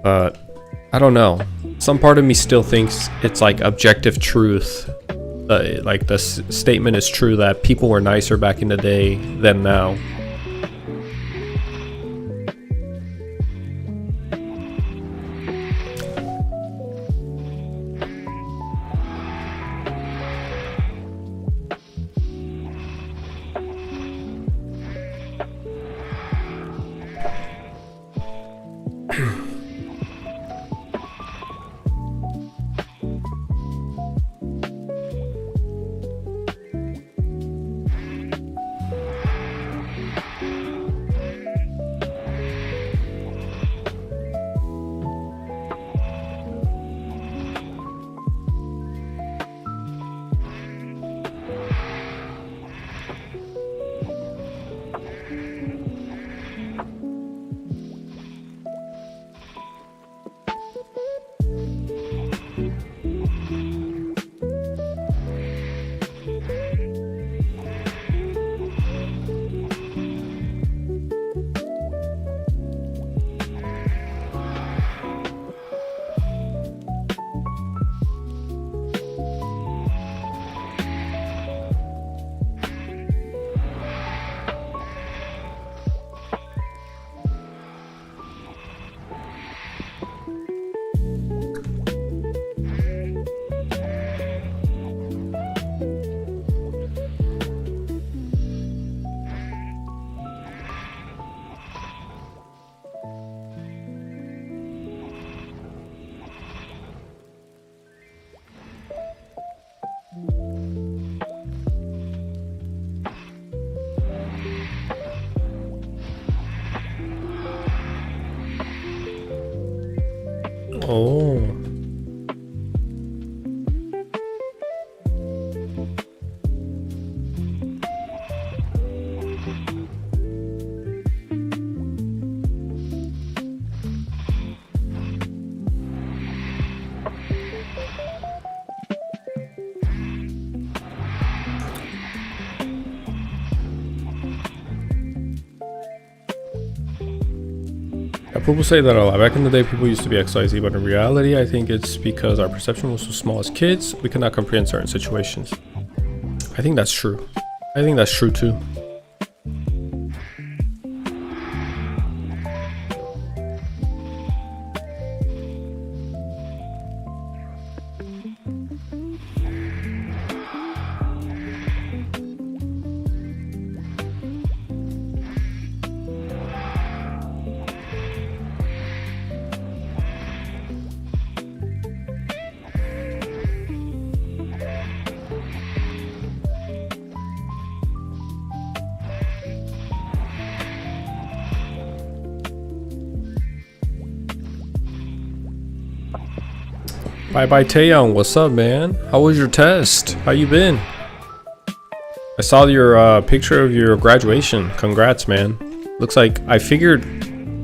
but I don't know. Some part of me still thinks it's like objective truth. Like the statement is true that people were nicer back in the day than now. Oh. People say that a lot. Back in the day, people used to be XYZ, but in reality, I think it's because our perception was so small as kids, we cannot comprehend certain situations. I think that's true. I think that's true too. Bye bye Taeyong, what's up man? How was your test? How you been? I saw your picture of your graduation. Congrats man. Looks like I figured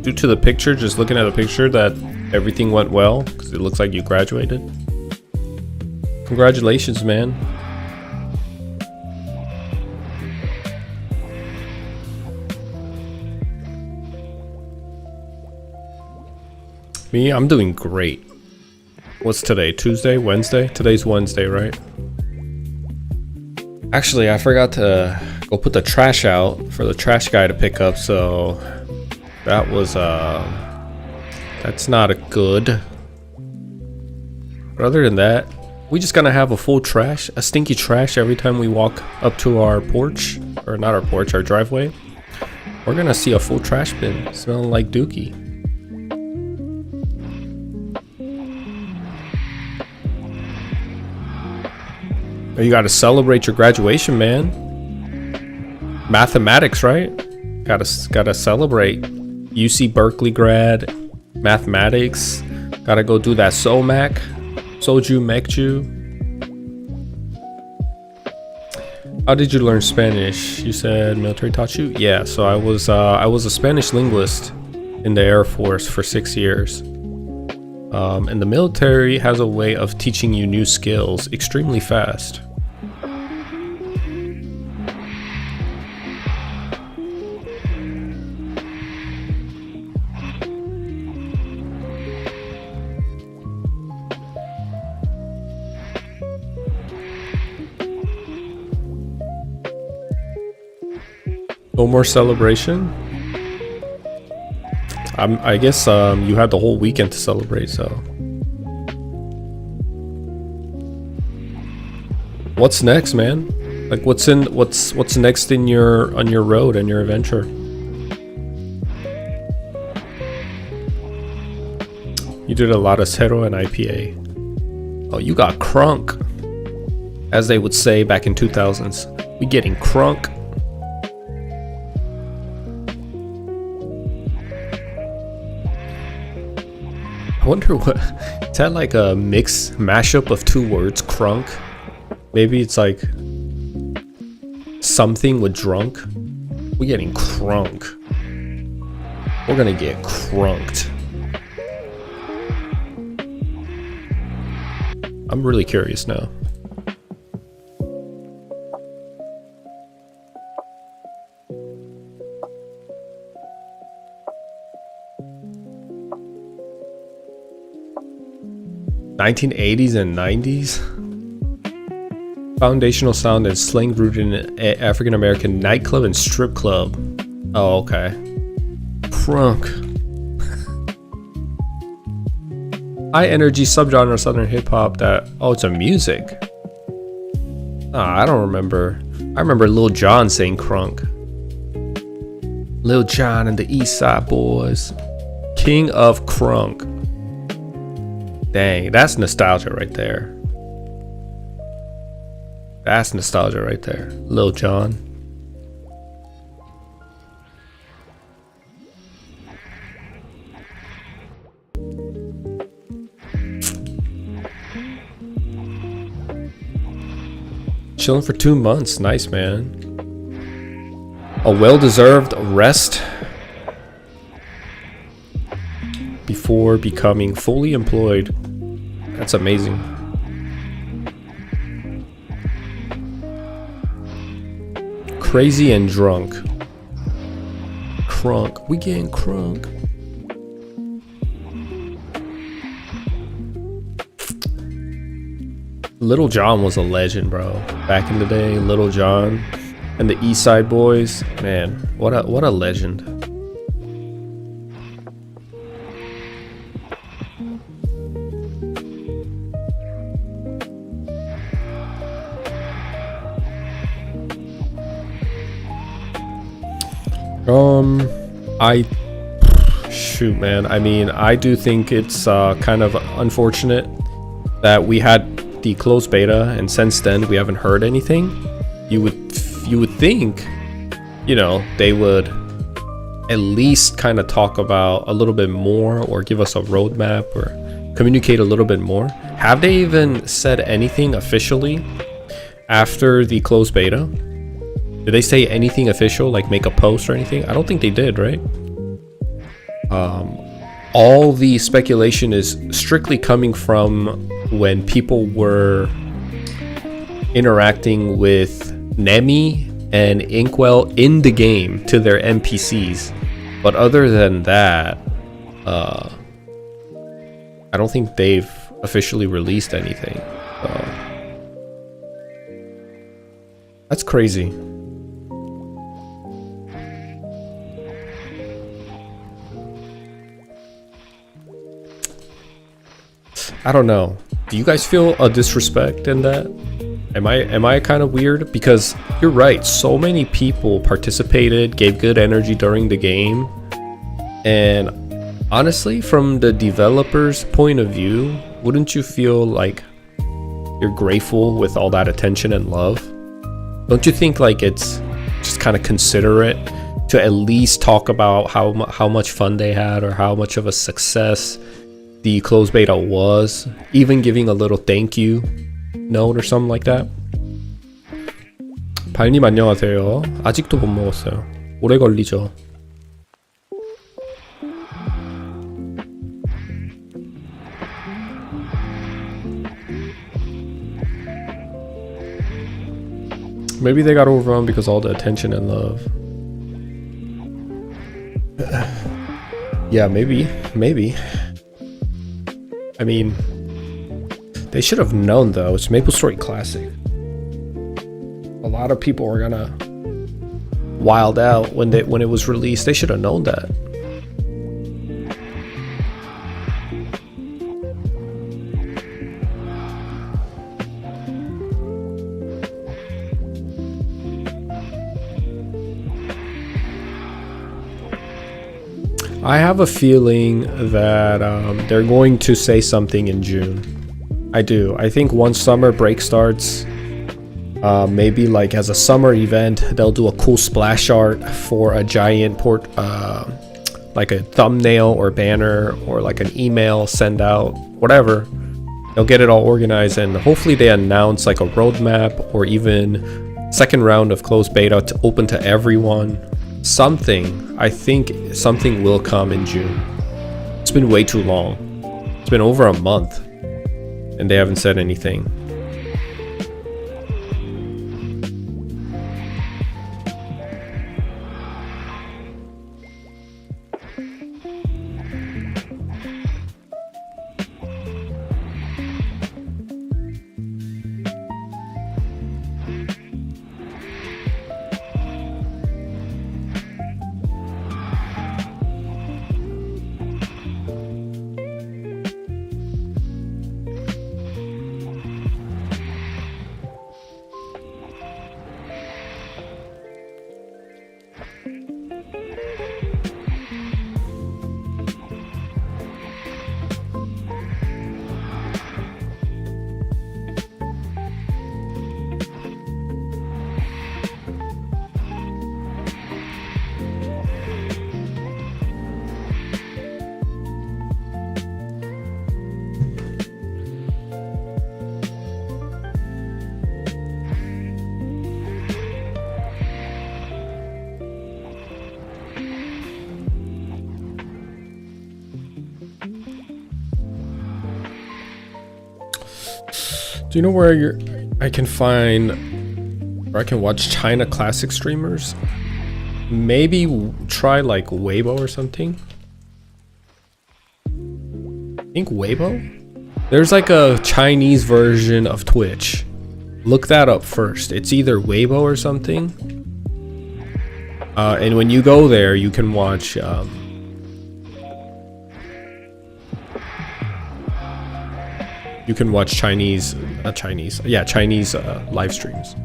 due to the picture, just looking at the picture, that everything went well because it looks like you graduated. Congratulations, man. Me, I'm doing great. What's today? Tuesday? Wednesday? Today's Wednesday, right? Actually, I forgot to go put the trash out for the trash guy to pick up, so that was that's not a good. But other than that, we just gonna have a full trash, a stinky trash every time we walk up to our porch, or not our porch, our driveway. We're gonna see a full trash bin smelling like dookie. You gotta celebrate your graduation, man. Mathematics, right? Gotta celebrate. UC Berkeley grad, mathematics. Gotta go do that SOMAC, Soju Mekju. How did you learn Spanish? You said military taught you? Yeah, so I was a Spanish linguist in the Air Force for 6 years. And the military has a way of teaching you new skills extremely fast. No more celebration? I guess you had the whole weekend to celebrate, so. What's next, man? Like what's next in on your road and your adventure? You did a lot of Cero and IPA. Oh, you got crunk. As they would say back in 2000s. We getting crunk. I wonder what, is that like a mix mashup of two words, crunk? Maybe it's like something with drunk. We're getting crunk. We're gonna get crunked. I'm really curious now. '80s and '90s. Foundational sound and slang rooted in African American nightclub and strip club. Oh, okay. Crunk. High energy subgenre southern hip hop that. Oh, it's a music. I don't remember. I remember Lil Jon saying crunk. Lil Jon and the East Side Boys. King of crunk. Dang, that's nostalgia right there. That's nostalgia right there. Lil Jon. Chilling for 2 months. Nice, man. A well-deserved rest before becoming fully employed. That's amazing. Crazy and drunk. Crunk. We getting crunk. Lil Jon was a legend, bro. Back in the day, Lil Jon and the East Side Boys. Man, what a legend. Shoot, man. I mean, I do think it's kind of unfortunate that we had the closed beta, and since then we haven't heard anything. You would think, you know, they would at least kind of talk about a little bit more, or give us a roadmap, or communicate a little bit more. Have they even said anything officially after the closed beta? Did they say anything official, like make a post or anything? I don't think they did, right? all the speculation is strictly coming from when people were interacting with Nemi and Inkwell in the game to their NPCs. But other than that, I don't think they've officially released anything. That's crazy. I don't know. Do you guys feel a disrespect in that? Am I kind of weird? Because you're right, so many people participated, gave good energy during the game. And honestly, from the developer's point of view, wouldn't you feel like you're grateful with all that attention and love? Don't you think like it's just kind of considerate to at least talk about how much fun they had or how much of a success the closed beta was, even giving a little thank you note or something like that? 발님 안녕하세요. 아직도 못 먹었어요. 오래 걸리죠. Maybe they got overwhelmed because all the attention and love. Yeah, maybe. I mean, they should have known though. It's MapleStory Classic. A lot of people were gonna wild out when it was released. They should have known that. I have a feeling that they're going to say something in June. I do. I think once summer break starts, maybe like as a summer event, they'll do a cool splash art for a giant like a thumbnail or banner or like an email send out, whatever. They'll get it all organized and hopefully they announce like a roadmap or even second round of closed beta to open to everyone. Something. I think something will come in June. It's been way too long. It's been over a month and they haven't said anything. Do you know where I can watch China classic streamers? Maybe try like Weibo or something. I think Weibo? There's like a Chinese version of Twitch. Look that up first. It's either Weibo or something. And when you go there, you can watch Chinese live streams.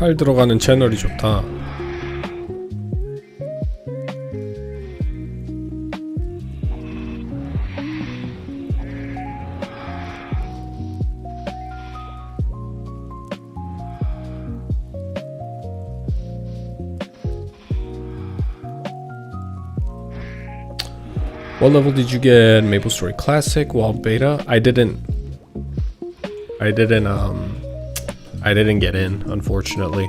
팔 들어가는 채널이 좋다. What level did you get? MapleStory Classic while beta? I didn't get in, unfortunately.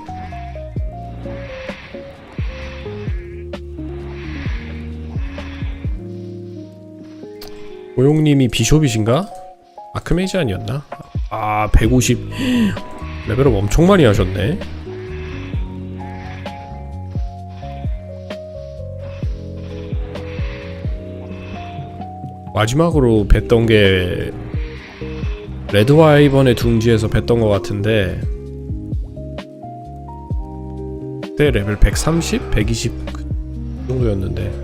고용님이 비숍이신가? 아크메이지 아니었나? 아, 150 레벨업 엄청 많이 하셨네. 마지막으로 뵀던 게 레드와이번의 둥지에서 뵀던 것 같은데 그때 레벨 130? 120 그 정도였는데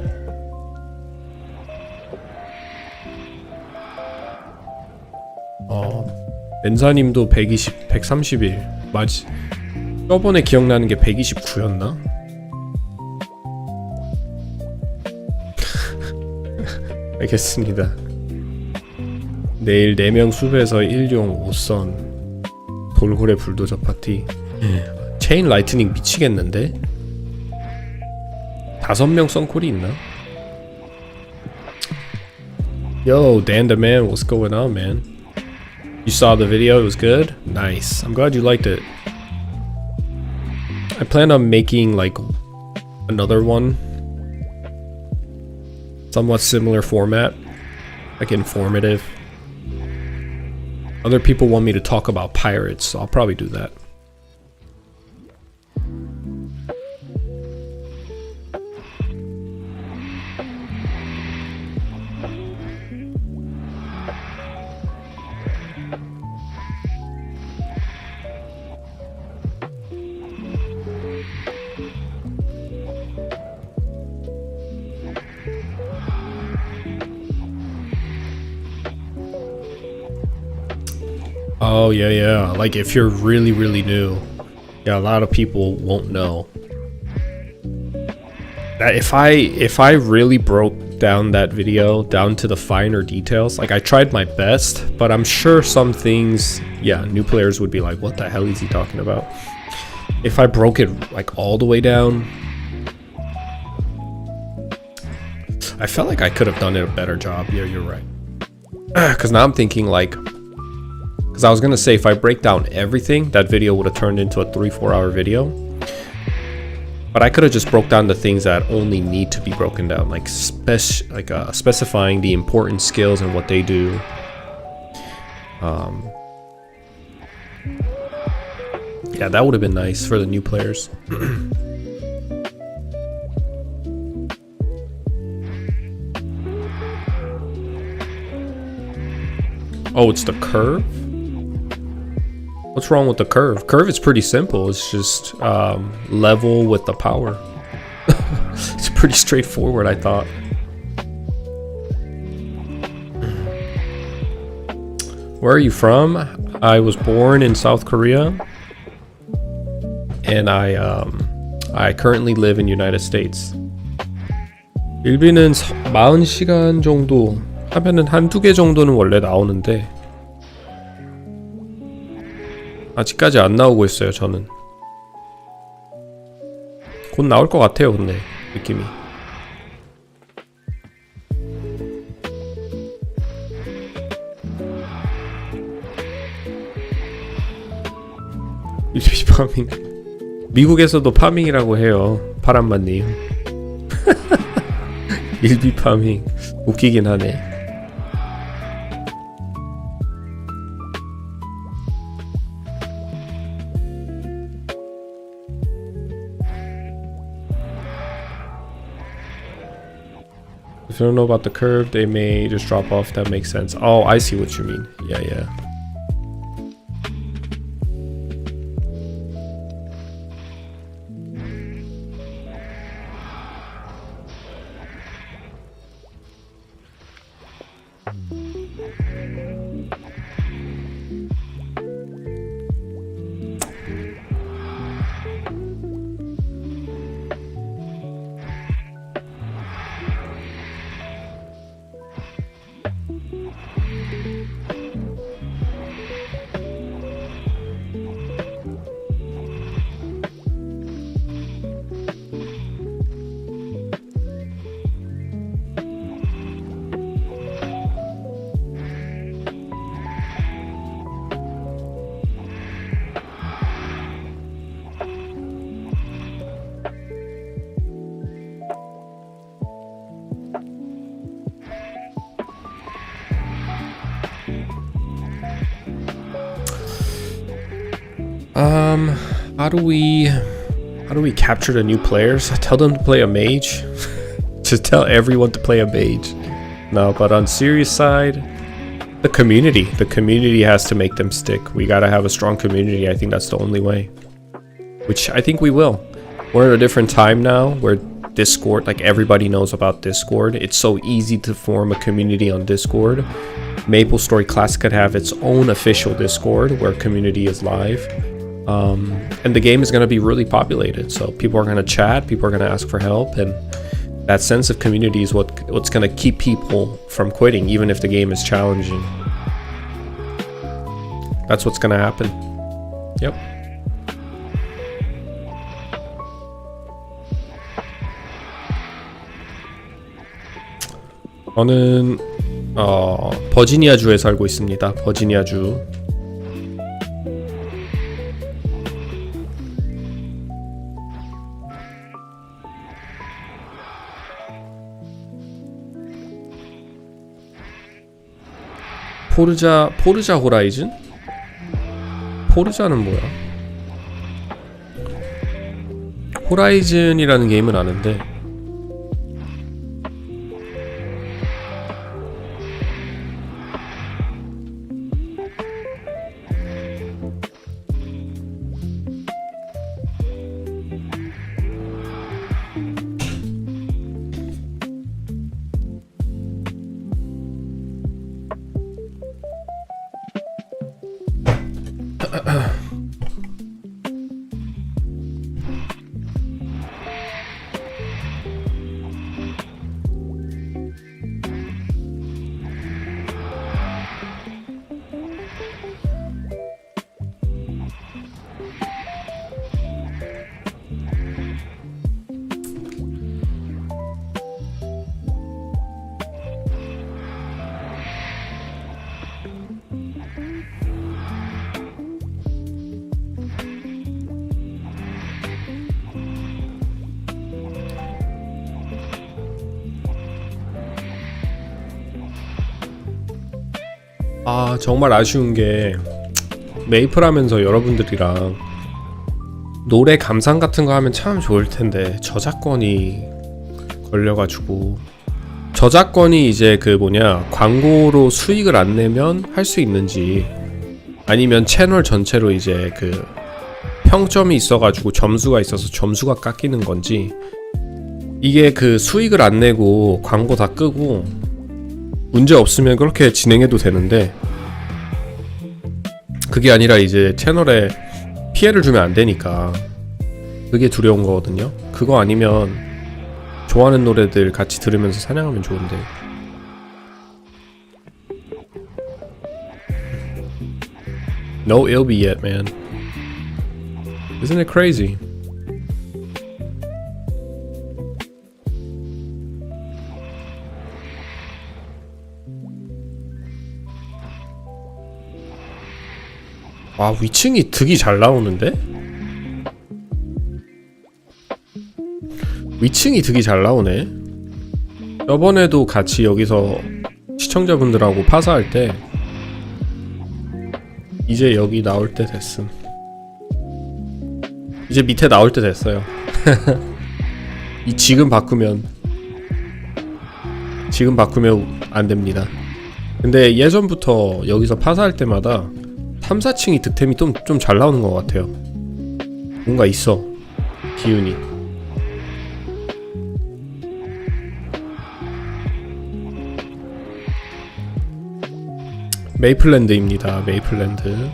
렌사님도 120, 131 맞지? 저번에 기억나는 게 129였나? 알겠습니다. 내일 4명 숲에서 1용 5선 돌고래 불도저 파티. 체인 라이트닝 미치겠는데? 5명 썬콜이 있나? Yo, Dan the man, what's going on, man? You saw the video, it was good? Nice. I'm glad you liked it. I plan on making like another one. Somewhat similar format. Like informative. Other people want me to talk about pirates, so I'll probably do that. Oh yeah. Like if you're really new, yeah, a lot of people won't know. That if I really broke down that video down to the finer details, like I tried my best, but I'm sure some things, yeah, new players would be like, what the hell is he talking about? If I broke it like all the way down, I felt like I could have done a better job. Yeah, you're right. Because now I'm thinking like, because I was gonna say if I break down everything, that video would have turned into a 3-4 hour video. But I could have just broke down the things that only need to be broken down, like specifying the important skills and what they do. Yeah, that would have been nice for the new players. Oh, it's the curve? What's wrong with the curve? Curve is pretty simple. It's just level with the power. It's pretty straightforward, I thought. Where are you from? I was born in South Korea, and I currently live in United States. 일비는 40시간 정도 하면은 한두 개 정도는 원래 나오는데 아직까지 안 나오고 있어요. 저는 곧 나올 것 같아요. 근데 느낌이 일비 파밍 미국에서도 파밍이라고 해요. 파란만님. 일비 파밍 웃기긴 하네. If you don't know about the curve, they may just drop off. That makes sense. Oh, I see what you mean. Yeah. How do we capture the new players? Tell them to play a mage. Just tell everyone to play a mage. No, but on serious side, the community has to make them stick. We gotta have a strong community. I think that's the only way, which I think we will. We're at a different time now where Discord, like everybody knows about Discord. It's so easy to form a community on Discord. MapleStory Classic could have its own official Discord where community is live. And the game is going to be really populated, so people are going to chat, people are going to ask for help, and that sense of community is what's going to keep people from quitting, even if the game is challenging. That's what's going to happen. Yep. 저는 버지니아주에 살고 있습니다. 버지니아주. 포르자 호라이즌? 포르자는 뭐야? 호라이즌이라는 게임은 아는데 정말 아쉬운 게 메이플 하면서 여러분들이랑 노래 감상 같은 거 하면 참 좋을 텐데 저작권이 걸려가지고 저작권이 이제 그 광고로 수익을 안 내면 할 수 있는지 아니면 채널 전체로 이제 그 평점이 있어가지고 점수가 있어서 점수가 깎이는 건지 이게 그 수익을 안 내고 광고 다 끄고 문제 없으면 그렇게 진행해도 되는데 그게 아니라 이제 채널에 피해를 주면 안 되니까 그게 두려운 거거든요. 그거 아니면 좋아하는 노래들 같이 들으면서 사냥하면 좋은데. No Ilbi yet, man. Isn't it crazy? 와, 위층이 득이 잘 나오는데? 위층이 득이 잘 나오네. 저번에도 같이 여기서 시청자분들하고 파사할 때 이제 여기 나올 때 됐음. 이제 밑에 나올 때 됐어요. 이 지금 바꾸면 안 됩니다. 근데 예전부터 여기서 파사할 때마다 3, 4층이 득템이 좀 잘 나오는 것 같아요. 뭔가 있어. 기운이. 메이플랜드입니다. 메이플랜드.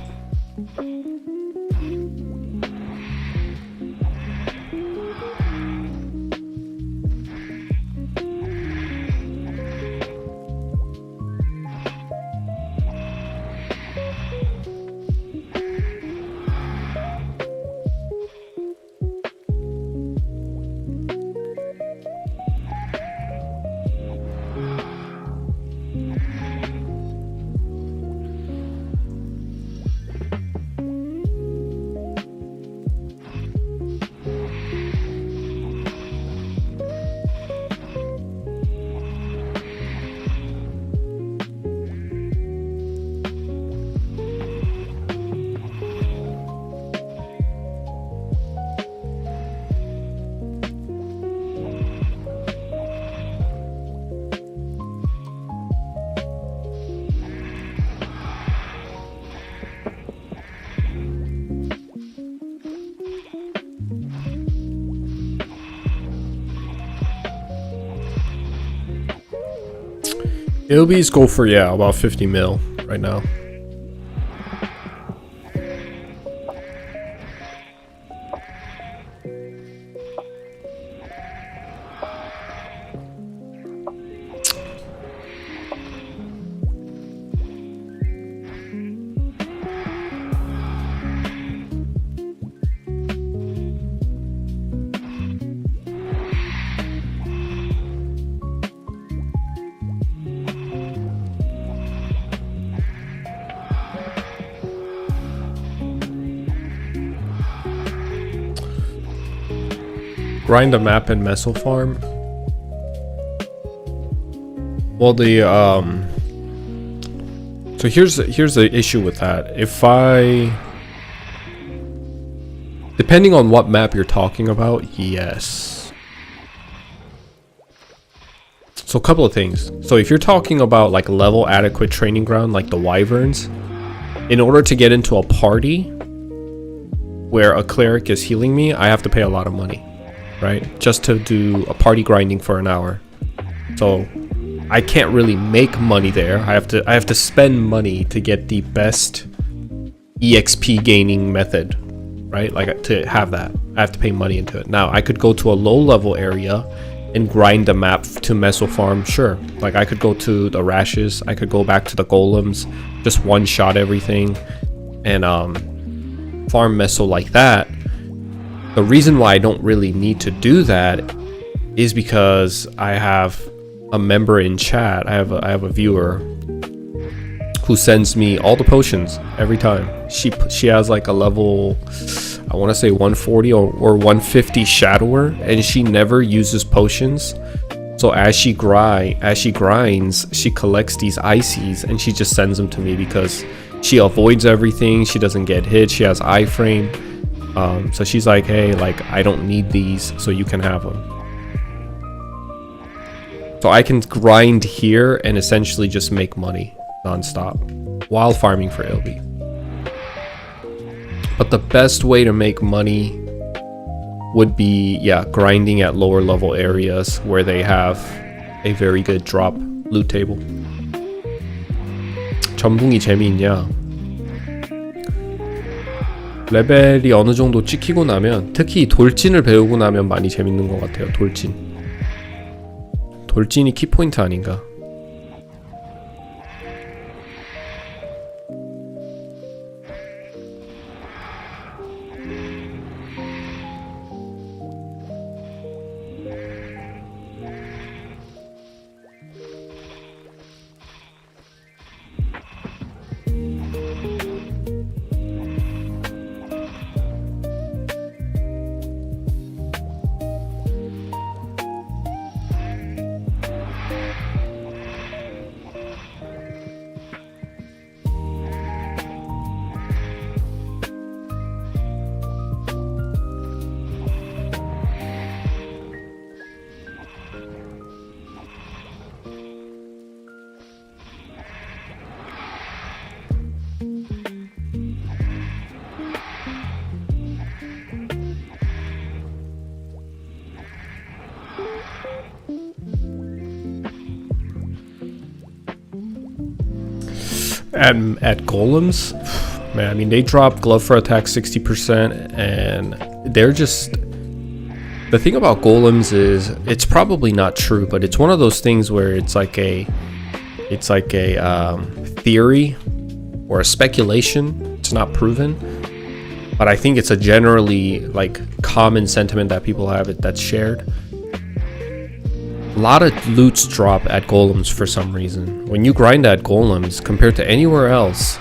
Ilbi's go for, yeah, about 50 mil right now. Grind a map in Meso Farm. Well, the so here's the issue with that. Depending on what map you're talking about, yes. So a couple of things. So if you're talking about like level adequate training ground like the Wyverns, in order to get into a party where a cleric is healing me, I have to pay a lot of money. Right, just to do a party grinding for an hour. So I can't really make money there. I have to spend money to get the best EXP gaining method, right? Like to have that, I have to pay money into it. Now I could go to a low level area and grind the map to Meso Farm, sure. Like I could go to the Rashes, I could go back to the Golems, just one shot everything, and farm Meso like that. The reason why I don't really need to do that is because I have a member in chat. I have a viewer who sends me all the potions every time. She has like a level, I want to say 140 or 150 shadower, and she never uses potions. So as she grinds, she collects these ICs and she just sends them to me because she avoids everything. She doesn't get hit. She has iframe. So she's like, hey, like I don't need these, so you can have them. So I can grind here and essentially just make money non-stop while farming for Ilbi. But the best way to make money would be, yeah, grinding at lower level areas where they have a very good drop loot table. 전붕이 재미있냐? 레벨이 어느 정도 찍히고 나면, 특히 돌진을 배우고 나면 많이 재밌는 것 같아요. 돌진이 키포인트 아닌가? At golems, man, I mean, they drop glove for attack 60%, and they're just, the thing about golems is it's probably not true, but it's one of those things where it's like a theory or a speculation. It's not proven, but I think it's a generally like common sentiment that people have that's shared. A lot of loots drop at golems for some reason. When you grind at golems compared to anywhere else,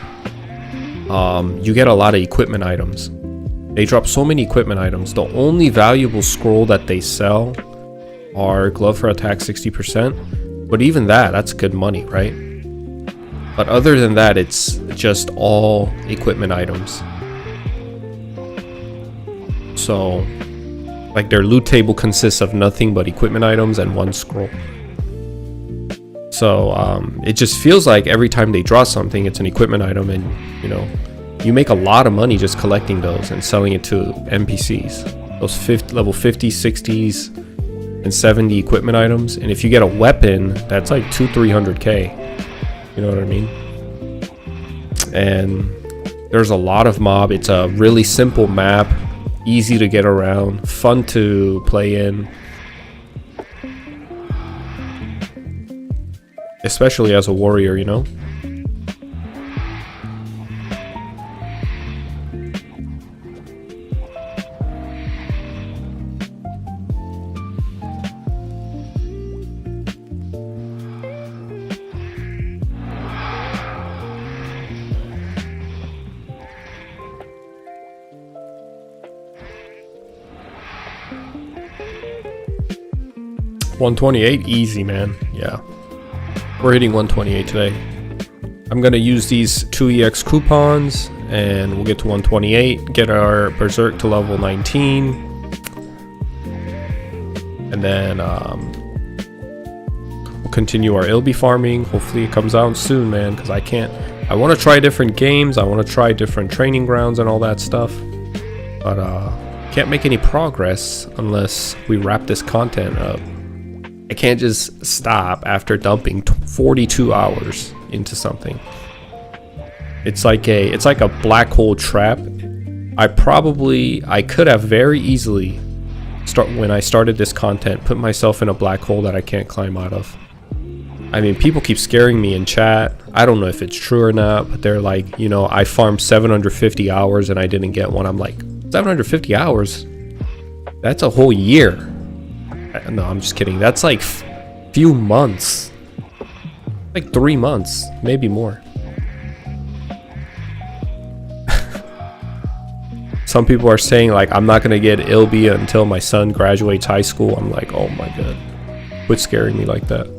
you get a lot of equipment items. They drop so many equipment items. The only valuable scroll that they sell are glove for attack 60%, but even that's good money, right? But other than that, it's just all equipment items. So like their loot table consists of nothing but equipment items and one scroll. So it just feels like every time they draw something, it's an equipment item, and you know, you make a lot of money just collecting those and selling it to NPCs. Those level 50s, 60s, and 70 equipment items. And if you get a weapon, that's like 200-300k. You know what I mean? And there's a lot of mob. It's a really simple map, easy to get around, fun to play in, especially as a warrior, you know? $128 easy, man. Yeah, we're hitting 128 today. I'm gonna use these 2EX coupons and we'll get to 128, get our berserk to level 19, and then we'll continue our Ilbi farming. Hopefully it comes out soon, man, because I want to try different games, I want to try different training grounds and all that stuff, but can't make any progress unless we wrap this content up. I can't just stop after dumping 42 hours into something. It's like a black hole trap. I could have very easily when I started this content, put myself in a black hole that I can't climb out of. I mean, people keep scaring me in chat. I don't know if it's true or not, but they're like, you know, I farmed 750 hours and I didn't get one. I'm like, 750 hours? That's a whole year. No, I'm just kidding. That's like few months, like 3 months, maybe more. Some people are saying like, I'm not gonna get Ilbi until my son graduates high school. I'm like, oh my god, quit scaring me like that.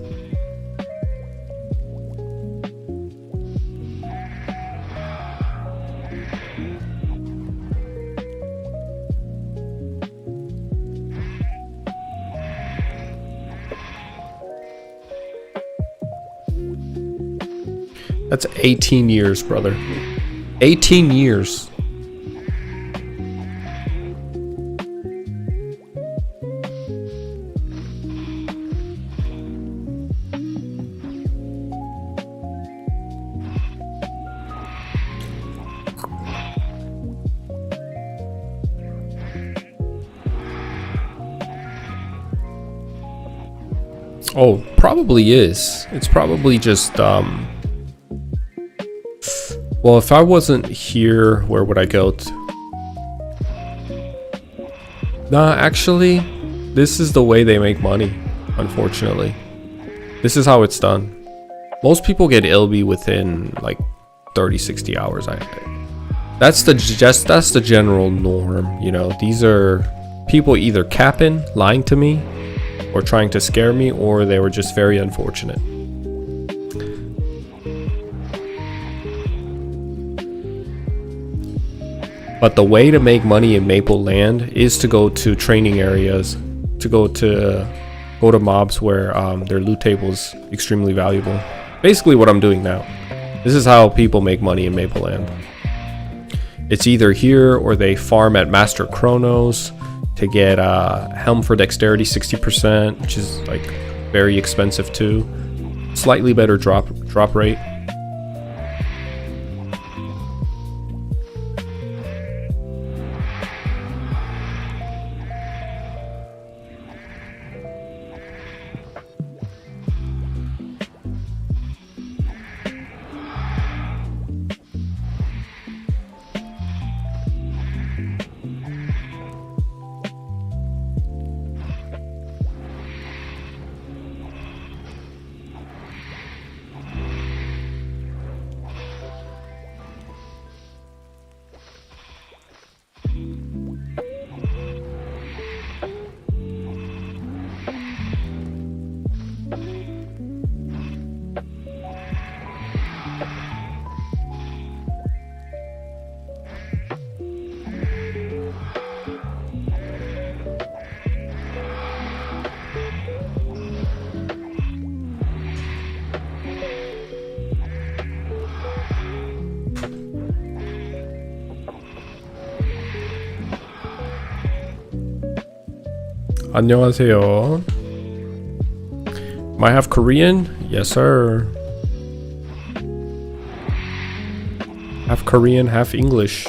That's 18 years, brother. 18 years. Oh, probably is. It's probably just well, if I wasn't here, where would I go to? Nah, actually, this is the way they make money, unfortunately. This is how it's done. Most people get Ilbi within like 30-60 hours. That's the general norm, you know. These are people either capping, lying to me, or trying to scare me, or they were just very unfortunate. But the way to make money in Maple Land is to go to training areas, to go to mobs where their loot table is extremely valuable. Basically what I'm doing now. This is how people make money in Maple Land. It's either here or they farm at Master Chronos to get Helm for Dexterity 60%, which is like very expensive too. Slightly better drop rate. 안녕하세요. Might have Korean? Yes, sir. Half Korean, half English.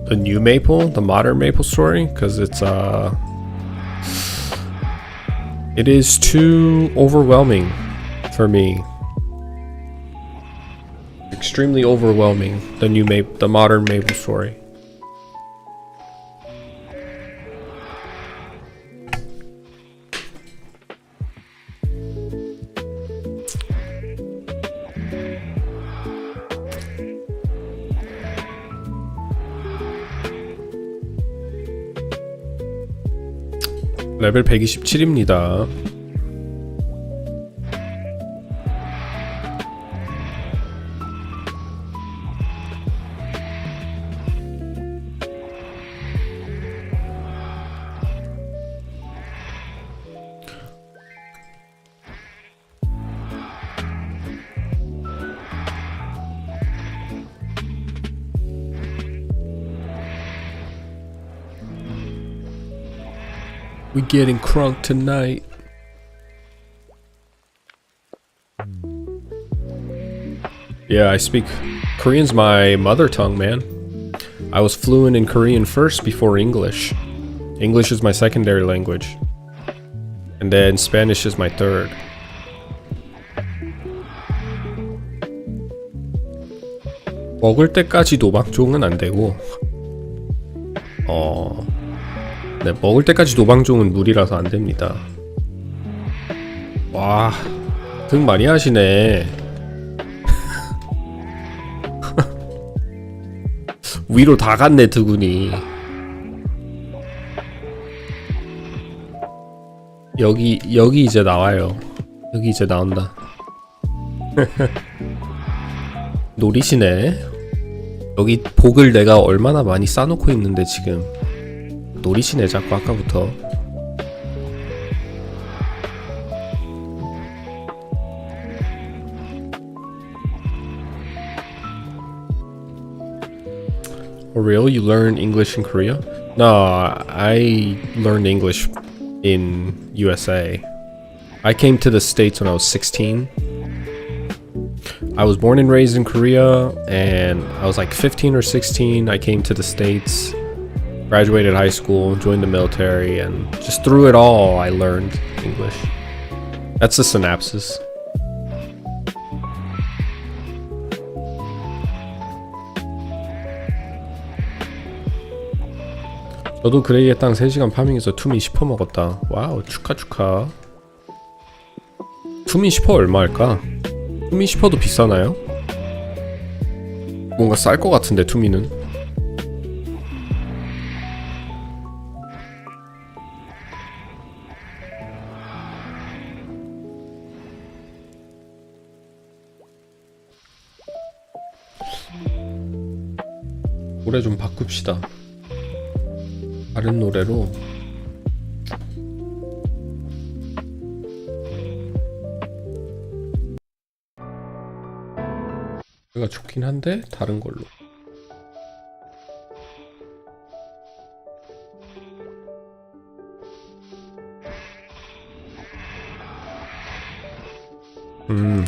The new Maple, the modern MapleStory, because it is too overwhelming for me. Extremely overwhelming. The modern MapleStory. 레벨 127입니다. We getting crunk tonight. Yeah, I speak Korean's my mother tongue, man. I was fluent in Korean first before English. English is my secondary language. And then Spanish is my third. 먹을 때까지 노방종은 안 되고 네, 먹을 때까지 노방종은 무리라서 안 됩니다. 와, 등 많이 하시네. 위로 다 갔네, 두근이. 여기 이제 나와요. 여기 이제 나온다. 노리시네. 여기 복을 내가 얼마나 많이 쌓아놓고 있는데 지금 노리시네 자꾸 아까부터. For real? You learn English in Korea? No, I learned English in USA. I came to the States when I was 16. I was born and raised in Korea, and I was like 15 or 16. I came to the States, graduated high school, joined the military, and just through it all, I learned English. That's the synopsis. 저도 그레이의 땅 3시간 파밍에서 투미 10% 먹었다. 와우, 축하. 투미 10% 얼마일까? 투미 10%도 비싸나요? 뭔가 쌀 것 같은데 투미는. 노래 좀 바꿉시다. 다른 노래로. 노래가 좋긴 한데 다른 걸로.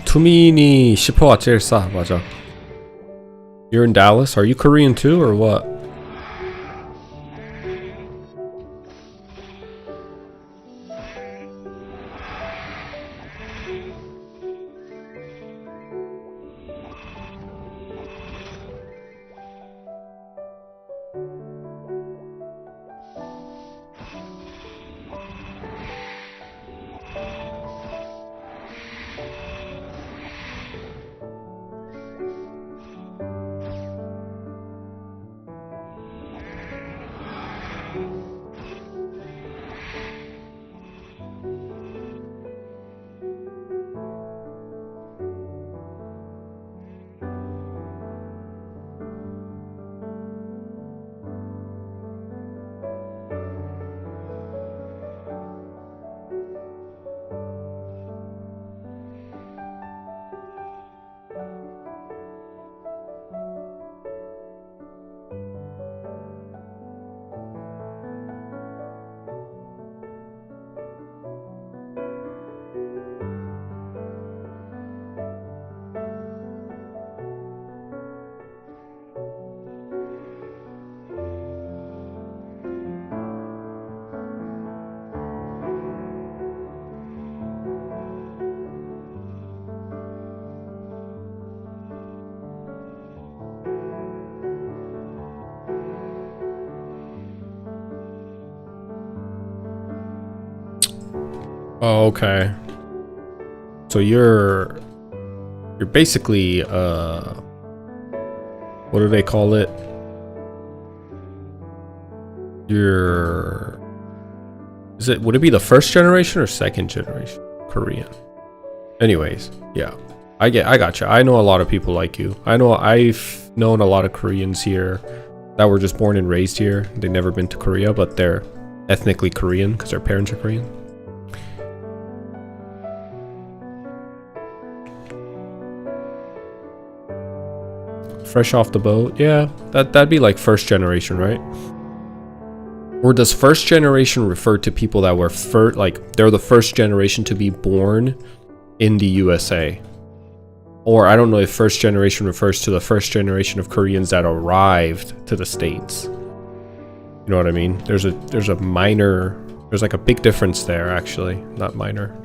투민이 10%가 제일 싸. 맞아. You're in Dallas? Are you Korean too or what? Oh, okay. So you're basically what do they call it? Would it be the first generation or second generation Korean? Anyways, yeah. I gotcha. I know a lot of people like you. I know I've known a lot of Koreans here that were just born and raised here. They've never been to Korea, but they're ethnically Korean because their parents are Korean. Fresh off the boat, yeah, that'd be like first generation, right? Or does first generation refer to people that were like they're the first generation to be born in the USA? Or I don't know if first generation refers to the first generation of Koreans that arrived to the States. You know what I mean? There's like a big difference there, actually, not minor.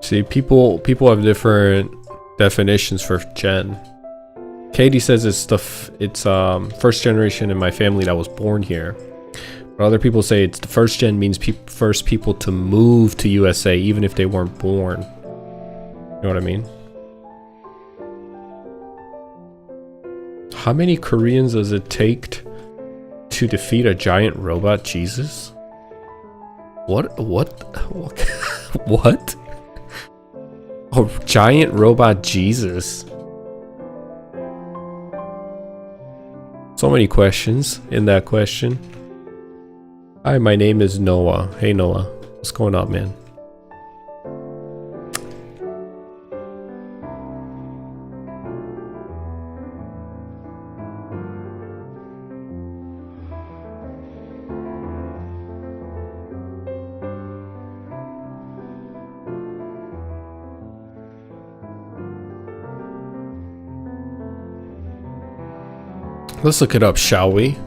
See, people have different definitions for gen. Katie says it's first generation in my family that was born here. But other people say it's the first gen means first people to move to USA even if they weren't born. You know what I mean? How many Koreans does it take to defeat a giant robot Jesus? What? What? Oh, giant robot Jesus. So many questions in that question. Hi, my name is Noah. Hey Noah, what's going on, man? Let's look it up, shall we?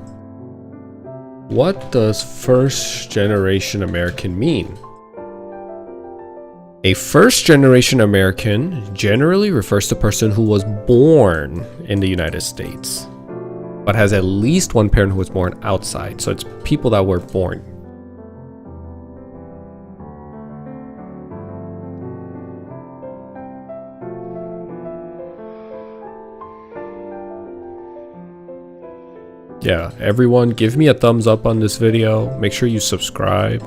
What does first generation American mean? A first generation American generally refers to a person who was born in the United States, but has at least one parent who was born outside. So it's people that were born. Yeah, everyone give me a thumbs up on this video. Make sure you subscribe.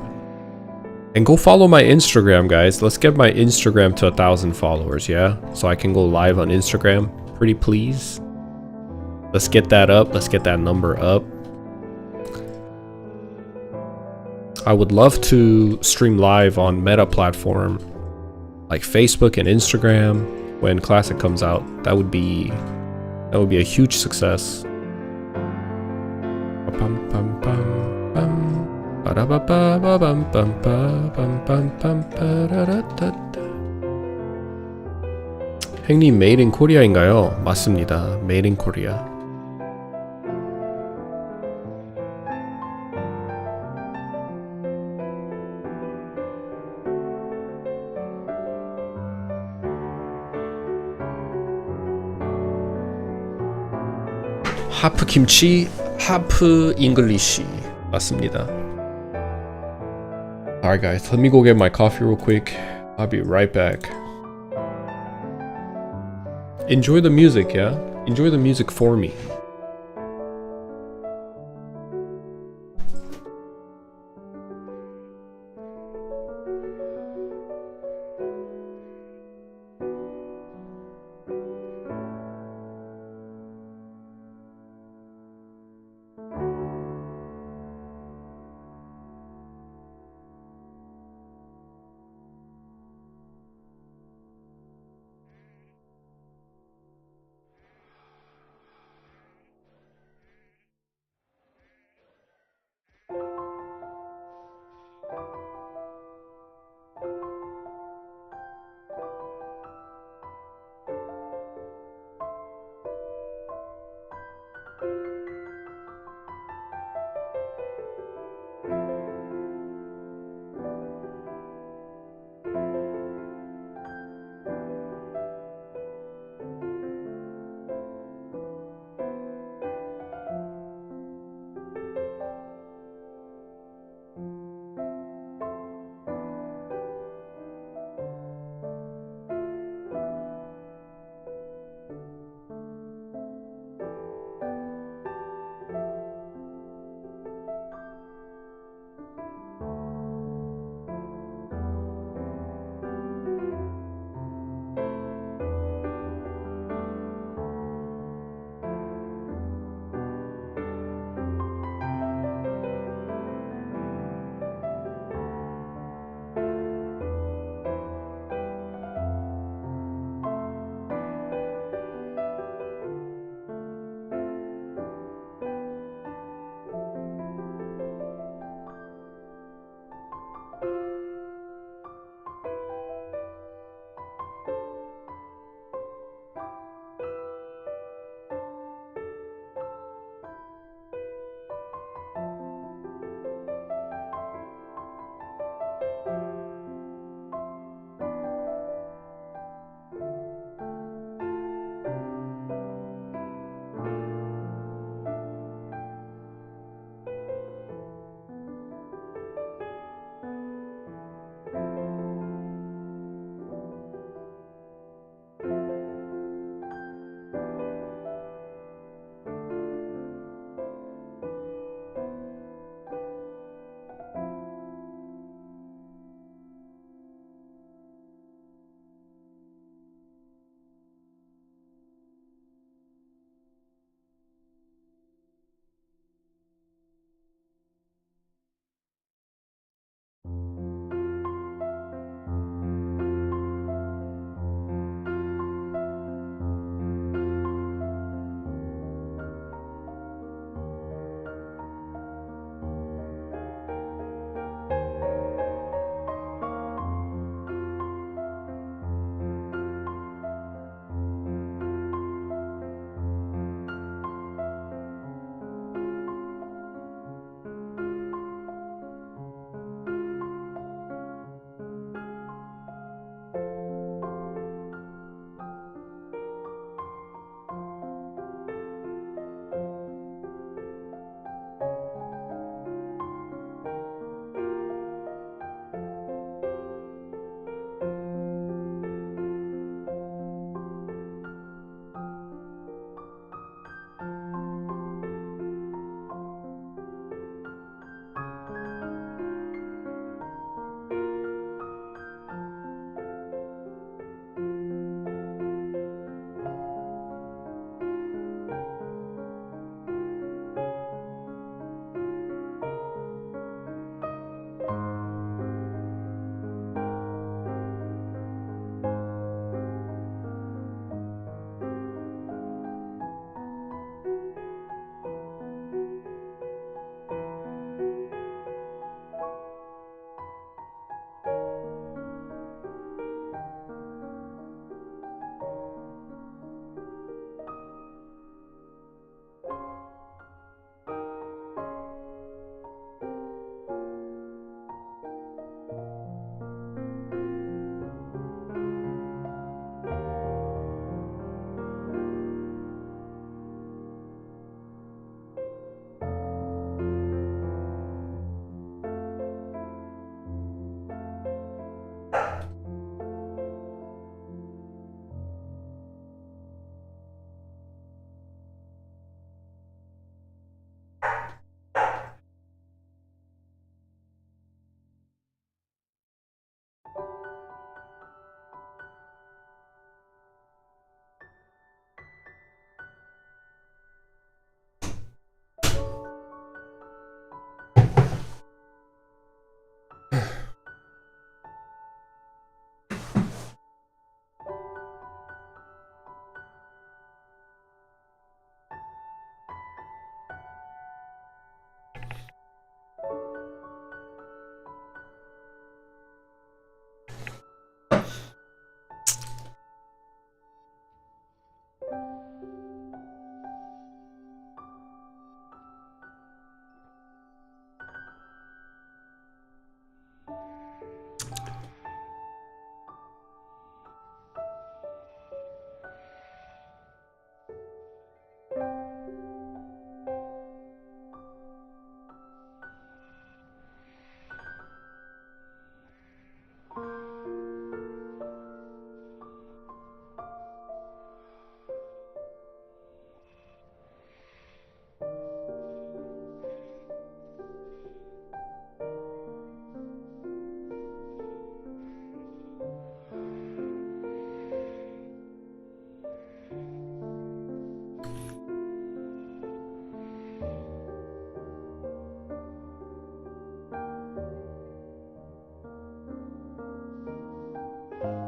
And go follow my Instagram, guys. Let's get my Instagram to 1,000 followers, yeah? So I can go live on Instagram. Pretty please. Let's get that up. Let's get that number up. I would love to stream live on Meta platform like Facebook and Instagram when Classic comes out. That would be a huge success. 행님 메이드 인 코리아인가요? 맞습니다. 메이드 인 코리아. 하프 김치, 하프 잉글리시. 맞습니다. Alright guys, let me go get my coffee real quick. I'll be right back. Enjoy the music, yeah? Enjoy the music for me.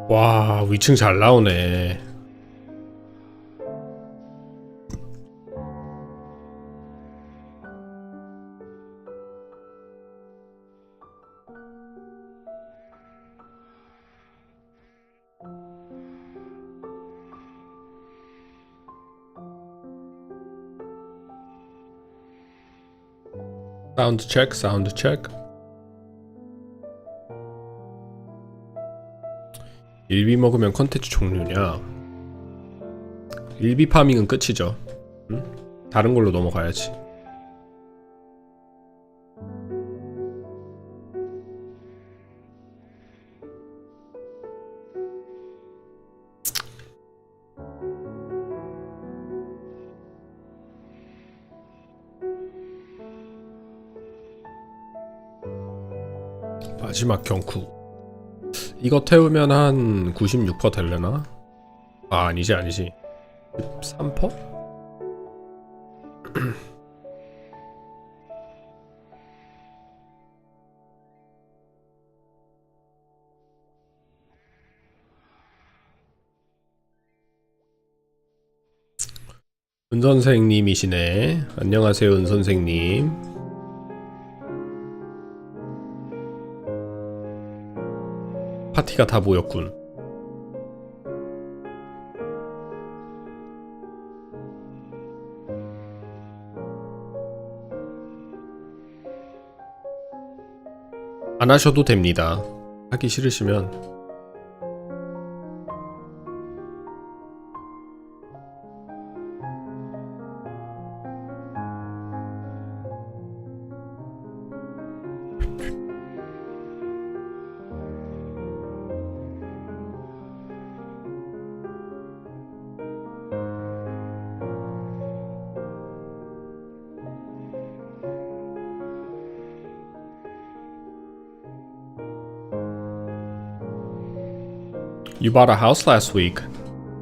와, 위층 잘 나오네. 사운드 체크, 사운드 체크. 일비 먹으면 컨텐츠 종류냐? 일비 파밍은 끝이죠. 응? 다른 걸로 넘어가야지. 마지막 경쿠. 이거 태우면 한 96% 될려나? 아, 아니지 13%? 은선생님이시네. 안녕하세요, 은선생님. 파티가 다 모였군. 안 하셔도 됩니다. 하기 싫으시면. You bought a house last week.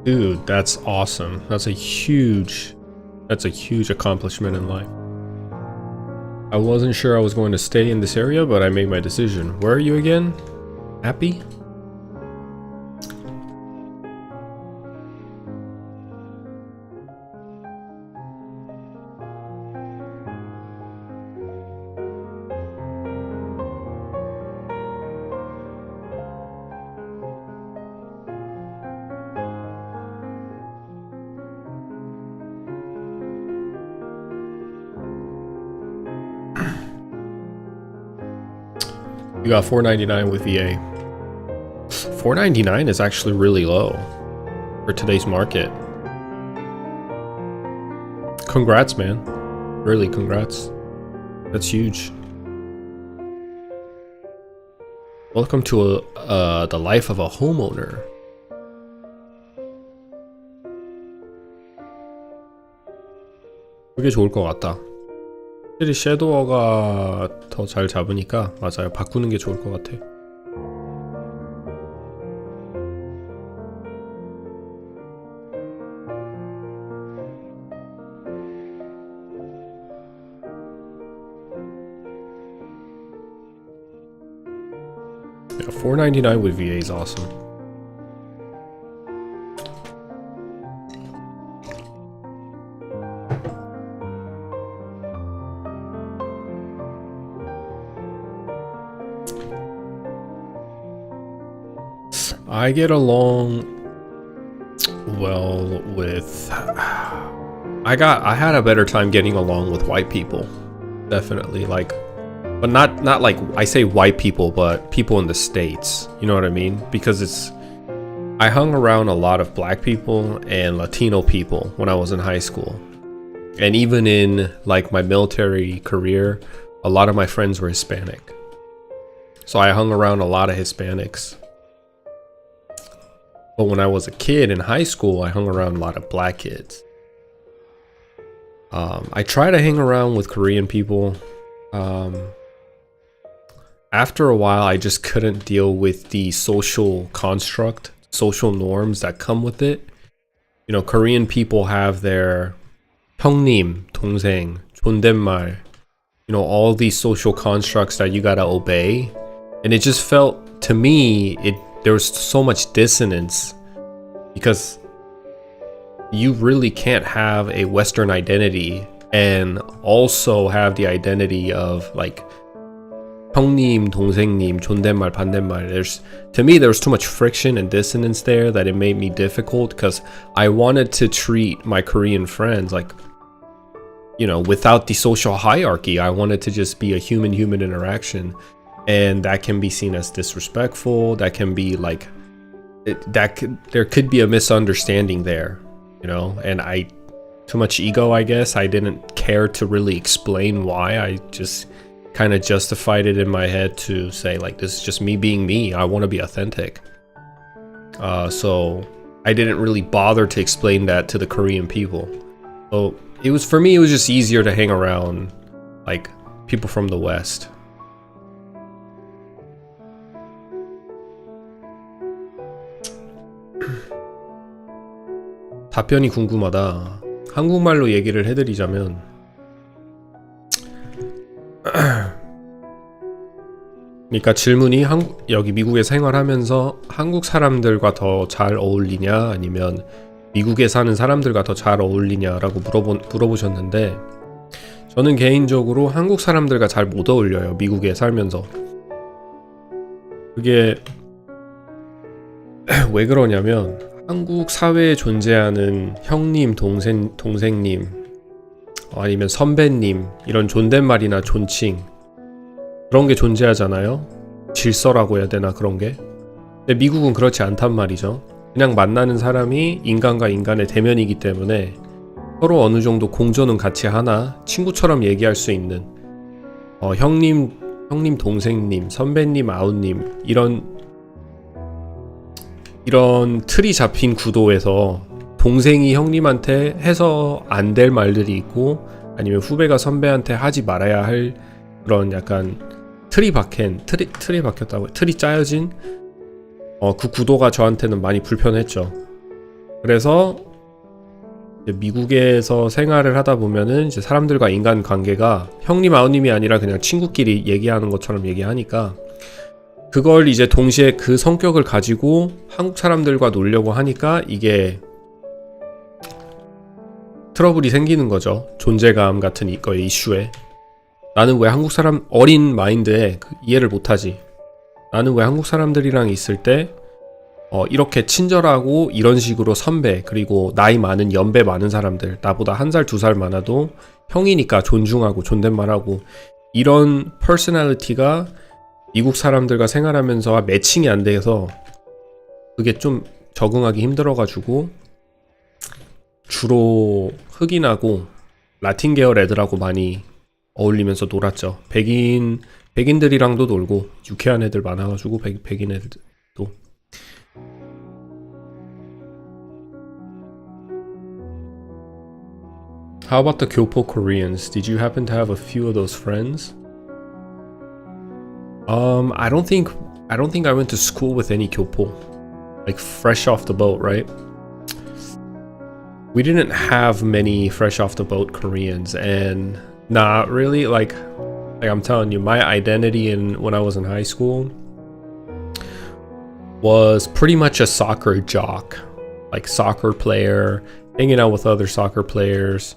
Dude, that's awesome. That's a huge accomplishment in life. I wasn't sure I was going to stay in this area, but I made my decision. Where are you again? Happy? You got $4.99 with VA. $4.99 is actually really low for today's market. Congrats, man. Really, congrats. That's huge. Welcome to the life of a homeowner. 그게 좋을 것 같다. 확실히 섀도어가 더 잘 잡으니까 맞아요. 바꾸는 게 좋을 것 같아. Yeah, $4.99 with VA is awesome. I get along well with I had a better time getting along with white people. Definitely, like, but not like I say white people, but people in the States. You know what I mean? Because I hung around a lot of black people and Latino people when I was in high school. And even in like my military career, a lot of my friends were Hispanic. So I hung around a lot of Hispanics. But when I was a kid in high school, I hung around a lot of black kids. I try to hang around with Korean people. After a while, I just couldn't deal with the social construct, social norms that come with it. You know, Korean people have their 형님, 동생, 존댓말, you know, all these social constructs that you gotta obey. And it just felt, to me, there was so much dissonance because you really can't have a Western identity and also have the identity of like 형님, 동생님, 존댓말, 반대말. To me, there was too much friction and dissonance there that it made me difficult because I wanted to treat my Korean friends like, you know, without the social hierarchy. I wanted to just be a human interaction, and that can be seen as disrespectful. That can be like, there could be a misunderstanding there, you know, and too much ego, I guess. I didn't care to really explain why. I just kind of justified it in my head to say like, this is just me being me. I want to be authentic. So I didn't really bother to explain that to the Korean people. So it was, for me, it was just easier to hang around like people from the West. 답변이 궁금하다. 한국말로 얘기를 해드리자면 그러니까 질문이 여기 미국에 생활하면서 한국 사람들과 더 잘 어울리냐 아니면 미국에 사는 사람들과 더 잘 어울리냐라고 물어보셨는데 저는 개인적으로 한국 사람들과 잘 못 어울려요. 미국에 살면서. 그게 왜 그러냐면 한국 사회에 존재하는 형님, 동생님 아니면 선배님 이런 존댓말이나 존칭 그런 게 존재하잖아요. 질서라고 해야 되나 그런 게. 근데 미국은 그렇지 않단 말이죠. 그냥 만나는 사람이 인간과 인간의 대면이기 때문에 서로 어느 정도 공존은 같이 하나 친구처럼 얘기할 수 있는 형님, 동생님, 선배님, 아우님 이런 틀이 잡힌 구도에서 동생이 형님한테 해서 안 될 말들이 있고 아니면 후배가 선배한테 하지 말아야 할 그런 약간 틀이 박혔다고 틀이 짜여진 그 구도가 저한테는 많이 불편했죠. 그래서 미국에서 생활을 하다 보면은 이제 사람들과 인간 관계가 형님 아우님이 아니라 그냥 친구끼리 얘기하는 것처럼 얘기하니까 그걸 이제 동시에 그 성격을 가지고 한국 사람들과 놀려고 하니까 이게 트러블이 생기는 거죠. 존재감 같은 이거의 이슈에. 나는 왜 한국 사람 어린 마인드에 이해를 못하지. 나는 왜 한국 사람들이랑 있을 때 이렇게 친절하고 이런 식으로 선배 그리고 나이 많은 연배 많은 사람들 나보다 1살 2살 많아도 형이니까 존중하고 존댓말하고 이런 퍼스널리티가 미국 사람들과 생활하면서 매칭이 안 돼서 그게 좀 적응하기 힘들어가지고 주로 흑인하고 라틴 계열 애들하고 많이 어울리면서 놀았죠. 백인들이랑도 놀고 유쾌한 애들 많아가지고 백인 애들도. How about the Kyopo Koreans? Did you happen to have a few of those friends? I don't think I went to school with any Kyopo. Like fresh off the boat, right? We didn't have many fresh off the boat Koreans, and not really like I'm telling you, my identity when I was in high school was pretty much a soccer jock, like soccer player, hanging out with other soccer players.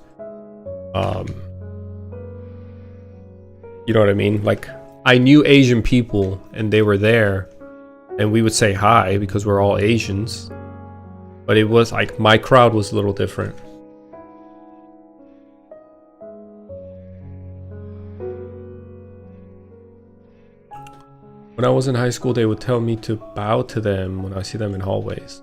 You know what I mean? Like I knew Asian people and they were there and we would say hi because we're all Asians. But it was like my crowd was a little different. When I was in high school, they would tell me to bow to them when I see them in hallways.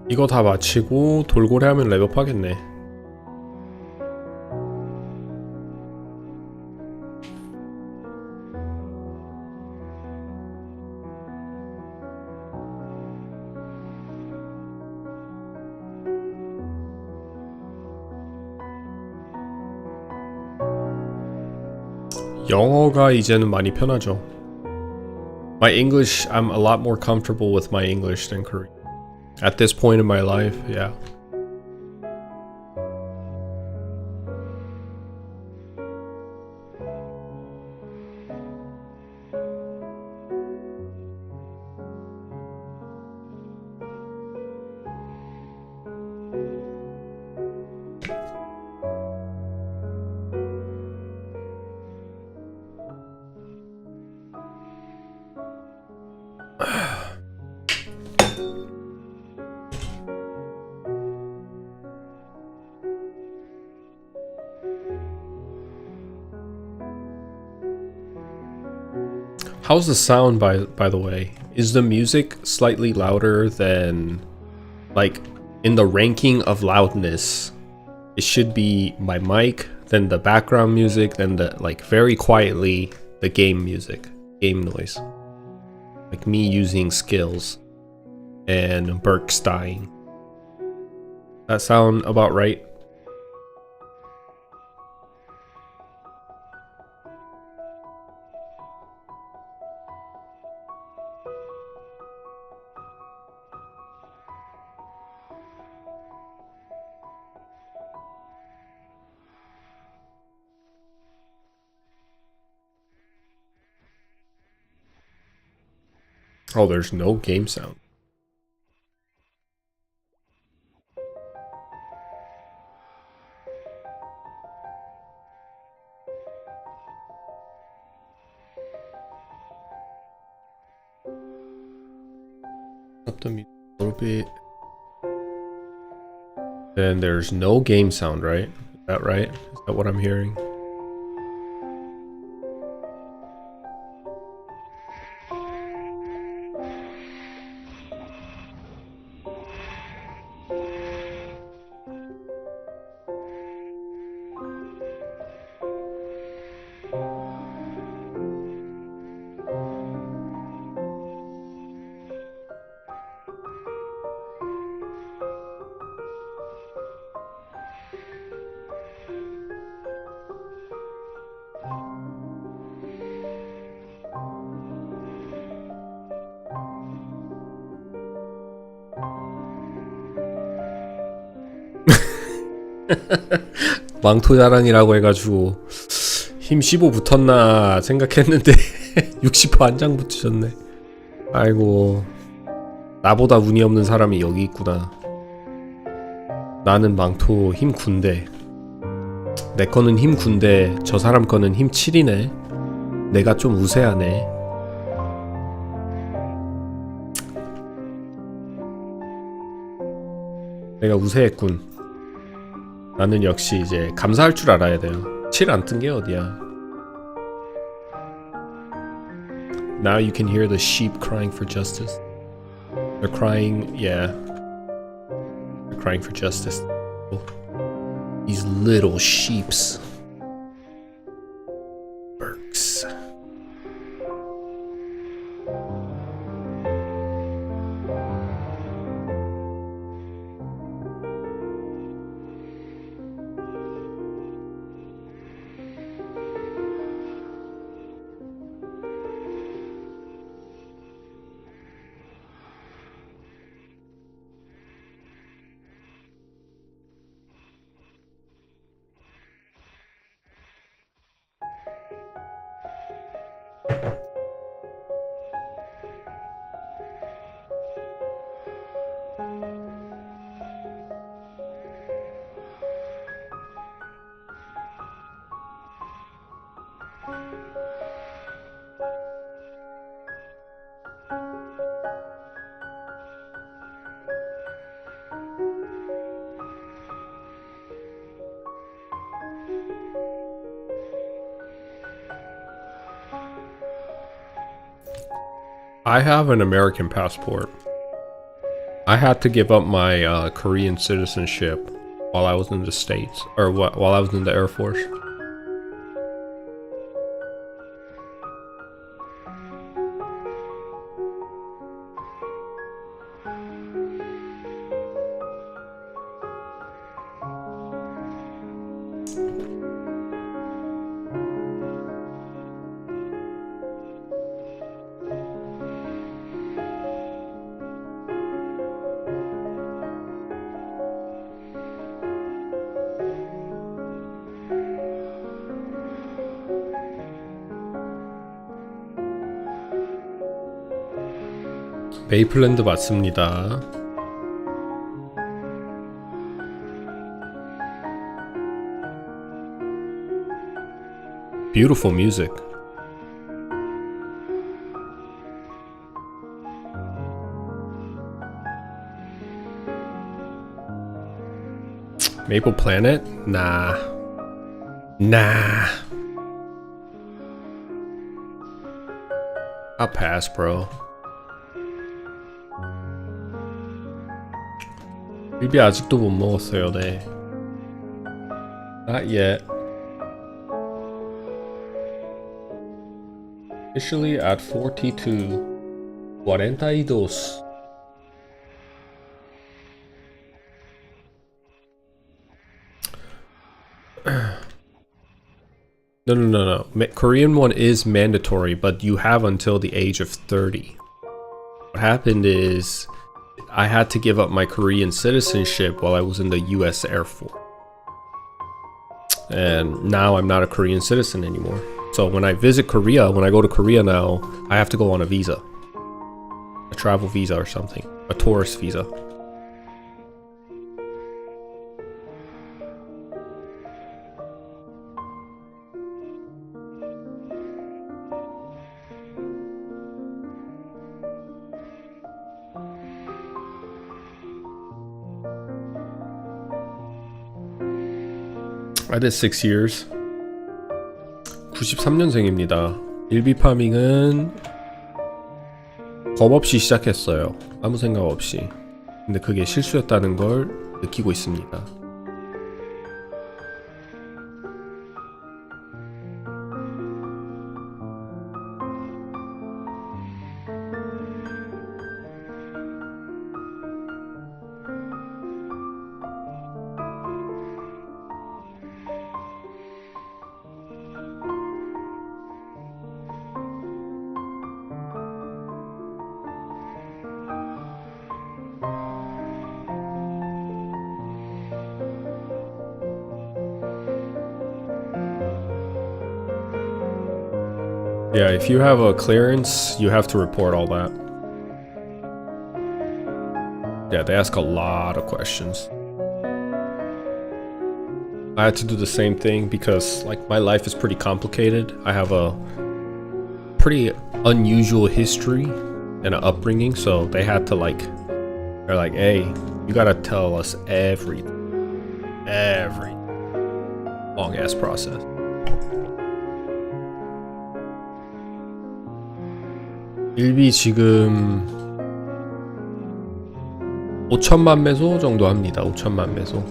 이거 다 마치고 돌고래 하면 랩업 하겠네. 영어가 이제는 많이 편하죠. My English, I'm a lot more comfortable with my English than Korean. At this point in my life, yeah. How's the sound by the way? Is the music slightly louder than, like, in the ranking of loudness? It should be my mic, then the background music, then the, like, very quietly the game music, game noise. Like me using skills and Burke's dying. That sound about right? Oh, there's no game sound. Up the music a little bit. Then there's no game sound, right? Is that right? Is that what I'm hearing? 망토자랑이라고 해가지고 힘 15 붙었나 생각했는데 60% 한 장 붙으셨네. 아이고, 나보다 운이 없는 사람이 여기 있구나. 나는 망토 힘 9인데 내 거는 힘 9인데 저 사람 거는 힘 7이네. 내가 좀 우세하네. 내가 우세했군. 나는 역시 이제 감사할 줄 알아야 돼요. 7 안 뜬 게 어디야. Now you can hear the sheep crying for justice. They're crying, yeah. They're crying for justice. These little sheeps. Burks. I have an American passport. I had to give up my Korean citizenship while I was in the States, or while I was in the Air Force. 메이플랜드 맞습니다. Beautiful music. Maple Planet? Nah. I'll pass, bro. 일비 아직도 못 먹었어요, 네. Not yet. Officially at 42. 42. No. Korean one is mandatory, but you have until the age of 30. What happened is I had to give up my Korean citizenship while I was in the US Air Force. And now I'm not a Korean citizen anymore. So when I visit Korea, when I go to Korea now, I have to go on a visa. A travel visa or something. A tourist visa. I did 6 years. 93년생입니다. 일비파밍은 겁 없이 시작했어요. 아무 생각 없이. 근데 그게 실수였다는 걸 느끼고 있습니다. Yeah, if you have a clearance, you have to report all that. Yeah, they ask a lot of questions. I had to do the same thing because like my life is pretty complicated. I have a pretty unusual history and an upbringing, so they had to they're like, hey, you gotta tell us everything. Long ass process. 일비 지금 5천만 매소 정도 합니다. 5천만 매소.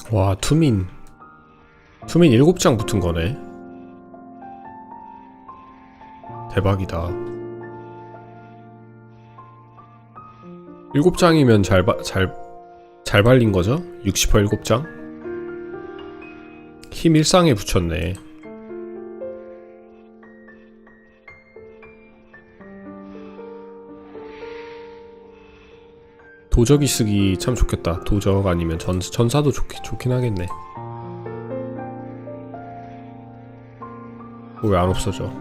와, 투민 7장 붙은 거네. 대박이다. 7장이면 잘 발린 거죠? 60% 7장? 힘 1상에 붙였네. 도적이 쓰기 참 좋겠다. 도적 아니면 전사도 좋긴 하겠네. 왜 안 없어져?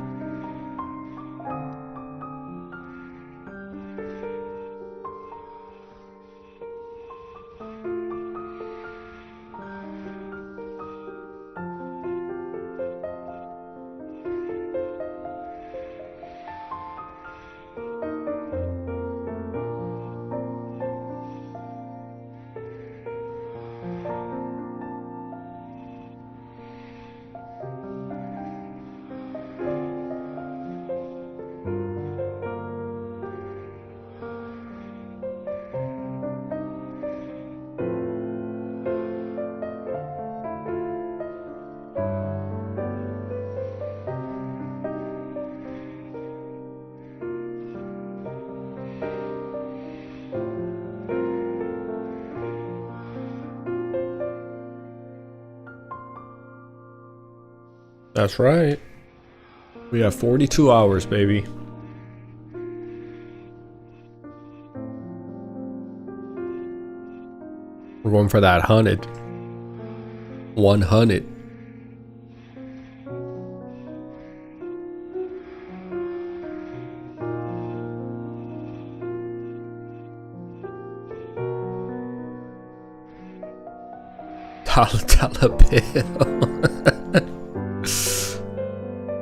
That's right. We have 42 hours, baby. We're going for that 100. 100. Dollar bill.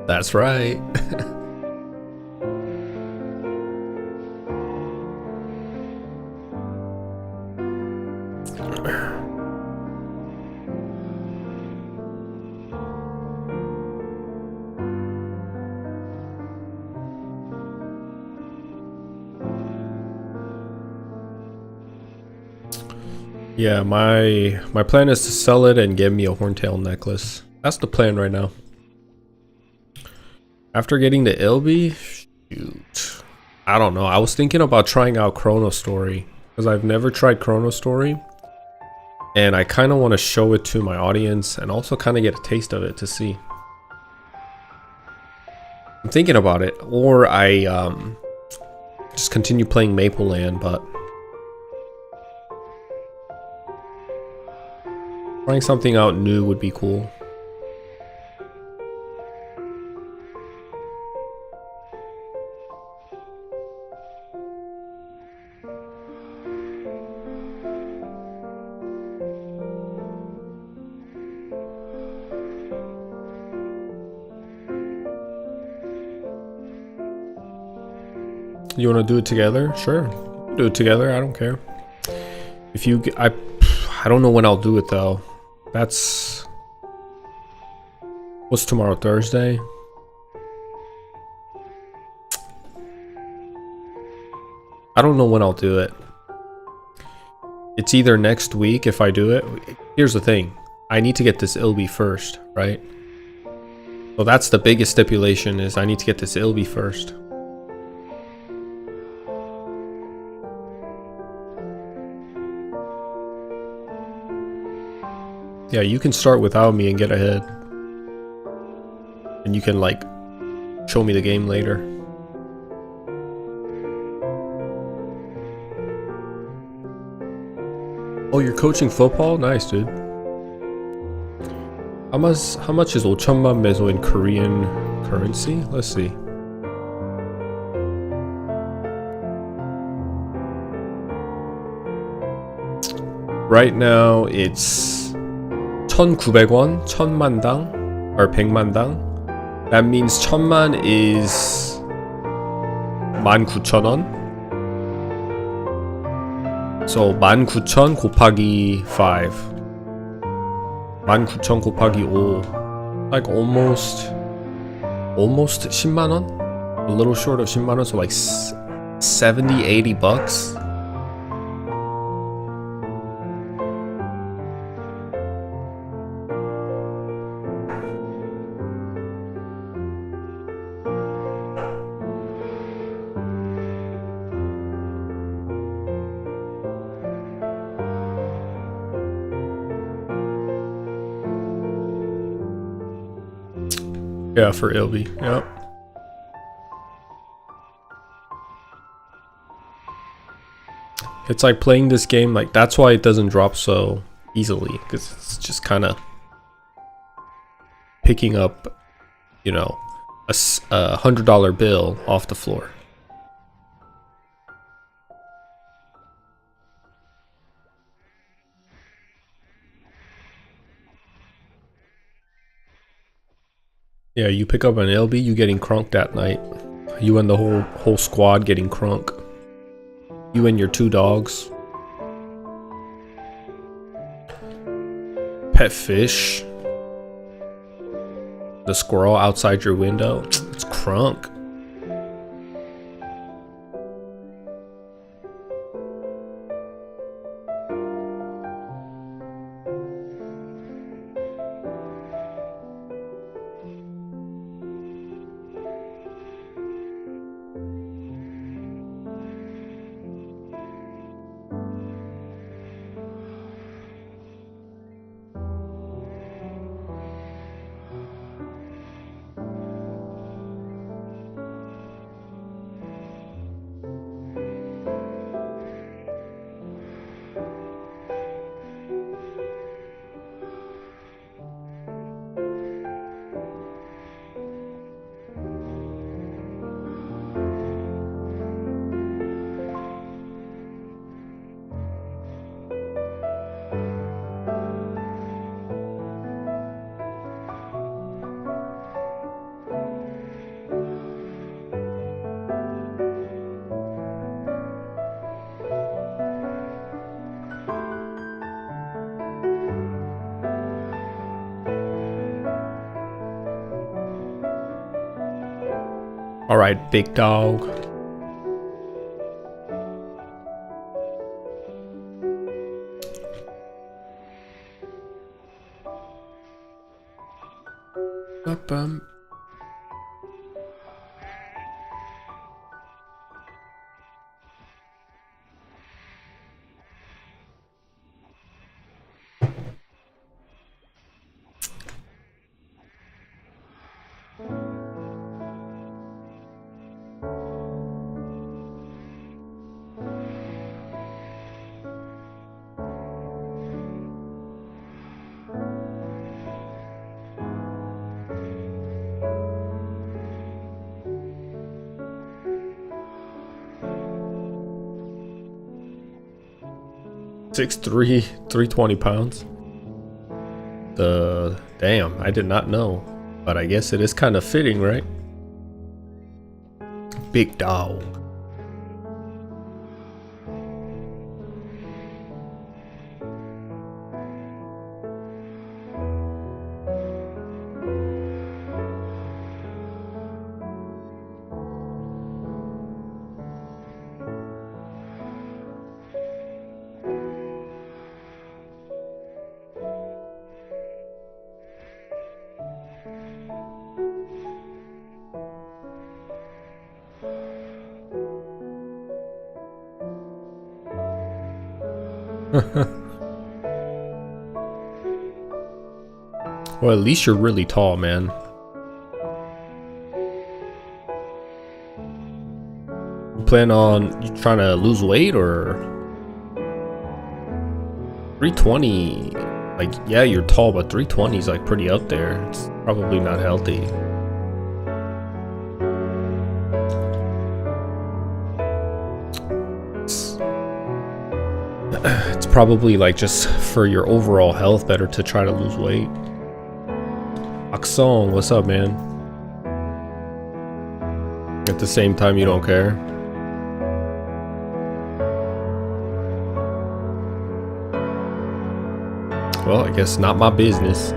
That's right. Yeah, my plan is to sell it and get me a horntail necklace. That's the plan right now. After getting the Ilbi, shoot, I don't know. I was thinking about trying out Chrono Story because I've never tried Chrono Story, and I kind of want to show it to my audience and also kind of get a taste of it to see. I'm thinking about it, or I just continue playing Maple Land, but trying something out new would be cool. You want to do it together? Sure. Do it together. I don't care. If you... I don't know when I'll do it, though. That's... What's tomorrow? Thursday? I don't know when I'll do it. It's either next week if I do it. Here's the thing. I need to get this Ilbi first, right? So that's the biggest stipulation, is I need to get this Ilbi first. Yeah, you can start without me and get ahead. And you can, like, show me the game later. Oh, you're coaching football? Nice, dude. How much is 5천만 peso in Korean currency? Let's see. Right now, it's 1,900원, 1,000만당, or 100만당. That means 1,000만 is 19,000원. So 19,000 곱하기 5. 19,000 곱하기 5. Like almost 10만원? A little short of 10만원, so like 70, 80 bucks. Yeah, for Ilbi. Yep. It's like playing this game, like that's why it doesn't drop so easily, because it's just kind of picking up, you know, a $100 bill off the floor. Yeah, you pick up an Ilbi, you getting crunked that night. You and the whole squad getting crunk. You and your 2 dogs. Pet fish. The squirrel outside your window. It's crunk. All right, big dog. Ba-bum. Six-three, 320 pounds. Damn, I did not know, but I guess it is kind of fitting, right? Big dog. Well, at least you're really tall, man. You plan on you trying to lose weight or 320? Like, yeah, you're tall, but 320 is like pretty up there. It's probably not healthy. It's probably like just for your overall health better to try to lose weight. Aksong, what's up, man? At the same time, you don't care. Well, I guess not my business.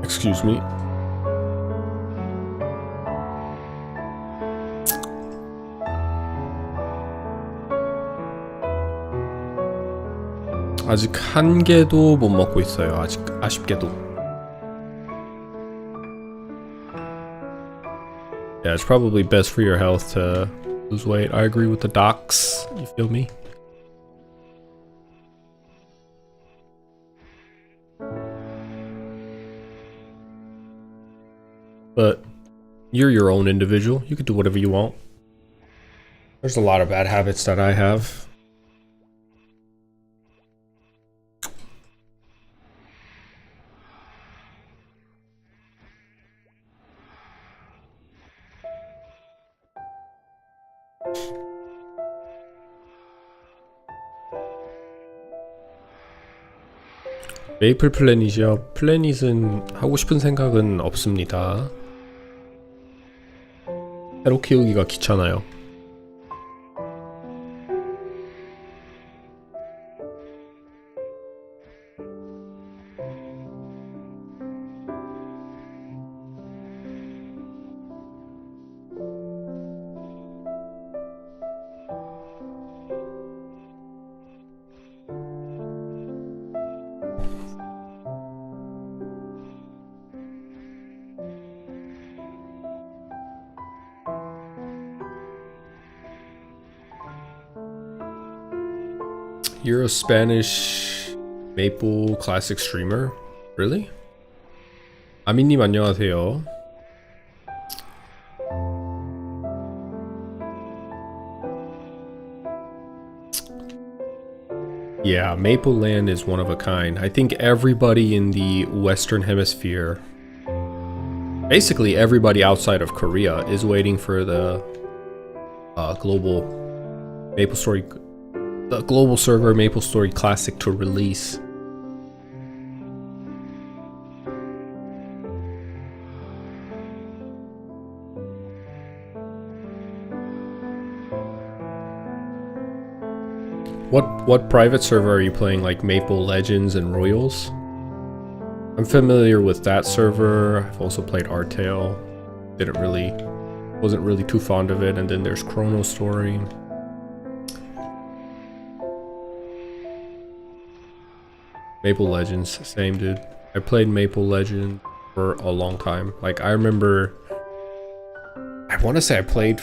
Excuse me. 아직 한 개도 못 먹고 있어요. 아직 아쉽게도. Yeah, it's probably best for your health to lose weight. I agree with the docs. You feel me? But you're your own individual. You can do whatever you want. There's a lot of bad habits that I have. 메이플 플래닛이요. 플래닛은 하고 싶은 생각은 없습니다. 새로 키우기가 귀찮아요. You're a Spanish Maple Classic streamer? Really? 아미님 안녕하세요. Yeah, Maple Land is one of a kind. I think everybody in the Western Hemisphere, basically everybody outside of Korea, is waiting for the global MapleStory, the global server MapleStory Classic to release. What private server are you playing, like Maple Legends and Royals? I'm familiar with that server. I've also played Artale. Wasn't really too fond of it. And then there's Chrono Story. Maple Legends, same dude. I played Maple Legends for a long time. Like I remember, I want to say I played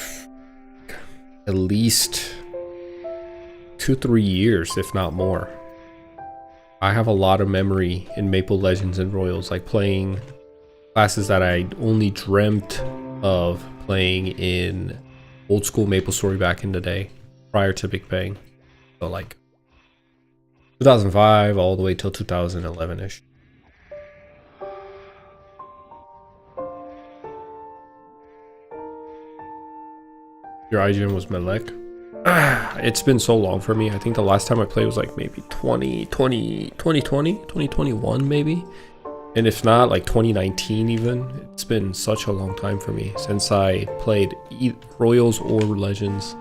at least 2-3 years, if not more. I have a lot of memory in Maple Legends and Royals, like playing classes that I only dreamt of playing in old school MapleStory back in the day, prior to Big Bang. So like 2005 all the way till 2011-ish. Your IGN was Melek? It's been so long for me. I think the last time I played was like maybe 2021 maybe. And if not, like 2019 even. It's been such a long time for me since I played Royals or Legends.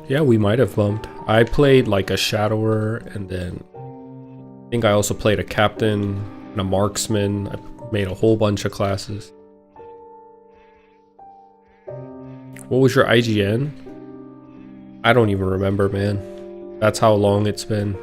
Yeah, we might have bumped. I played like a Shadower, and then I think I also played a Captain and a Marksman. I made a whole bunch of classes. What was your IGN? I don't even remember, man. That's how long it's been.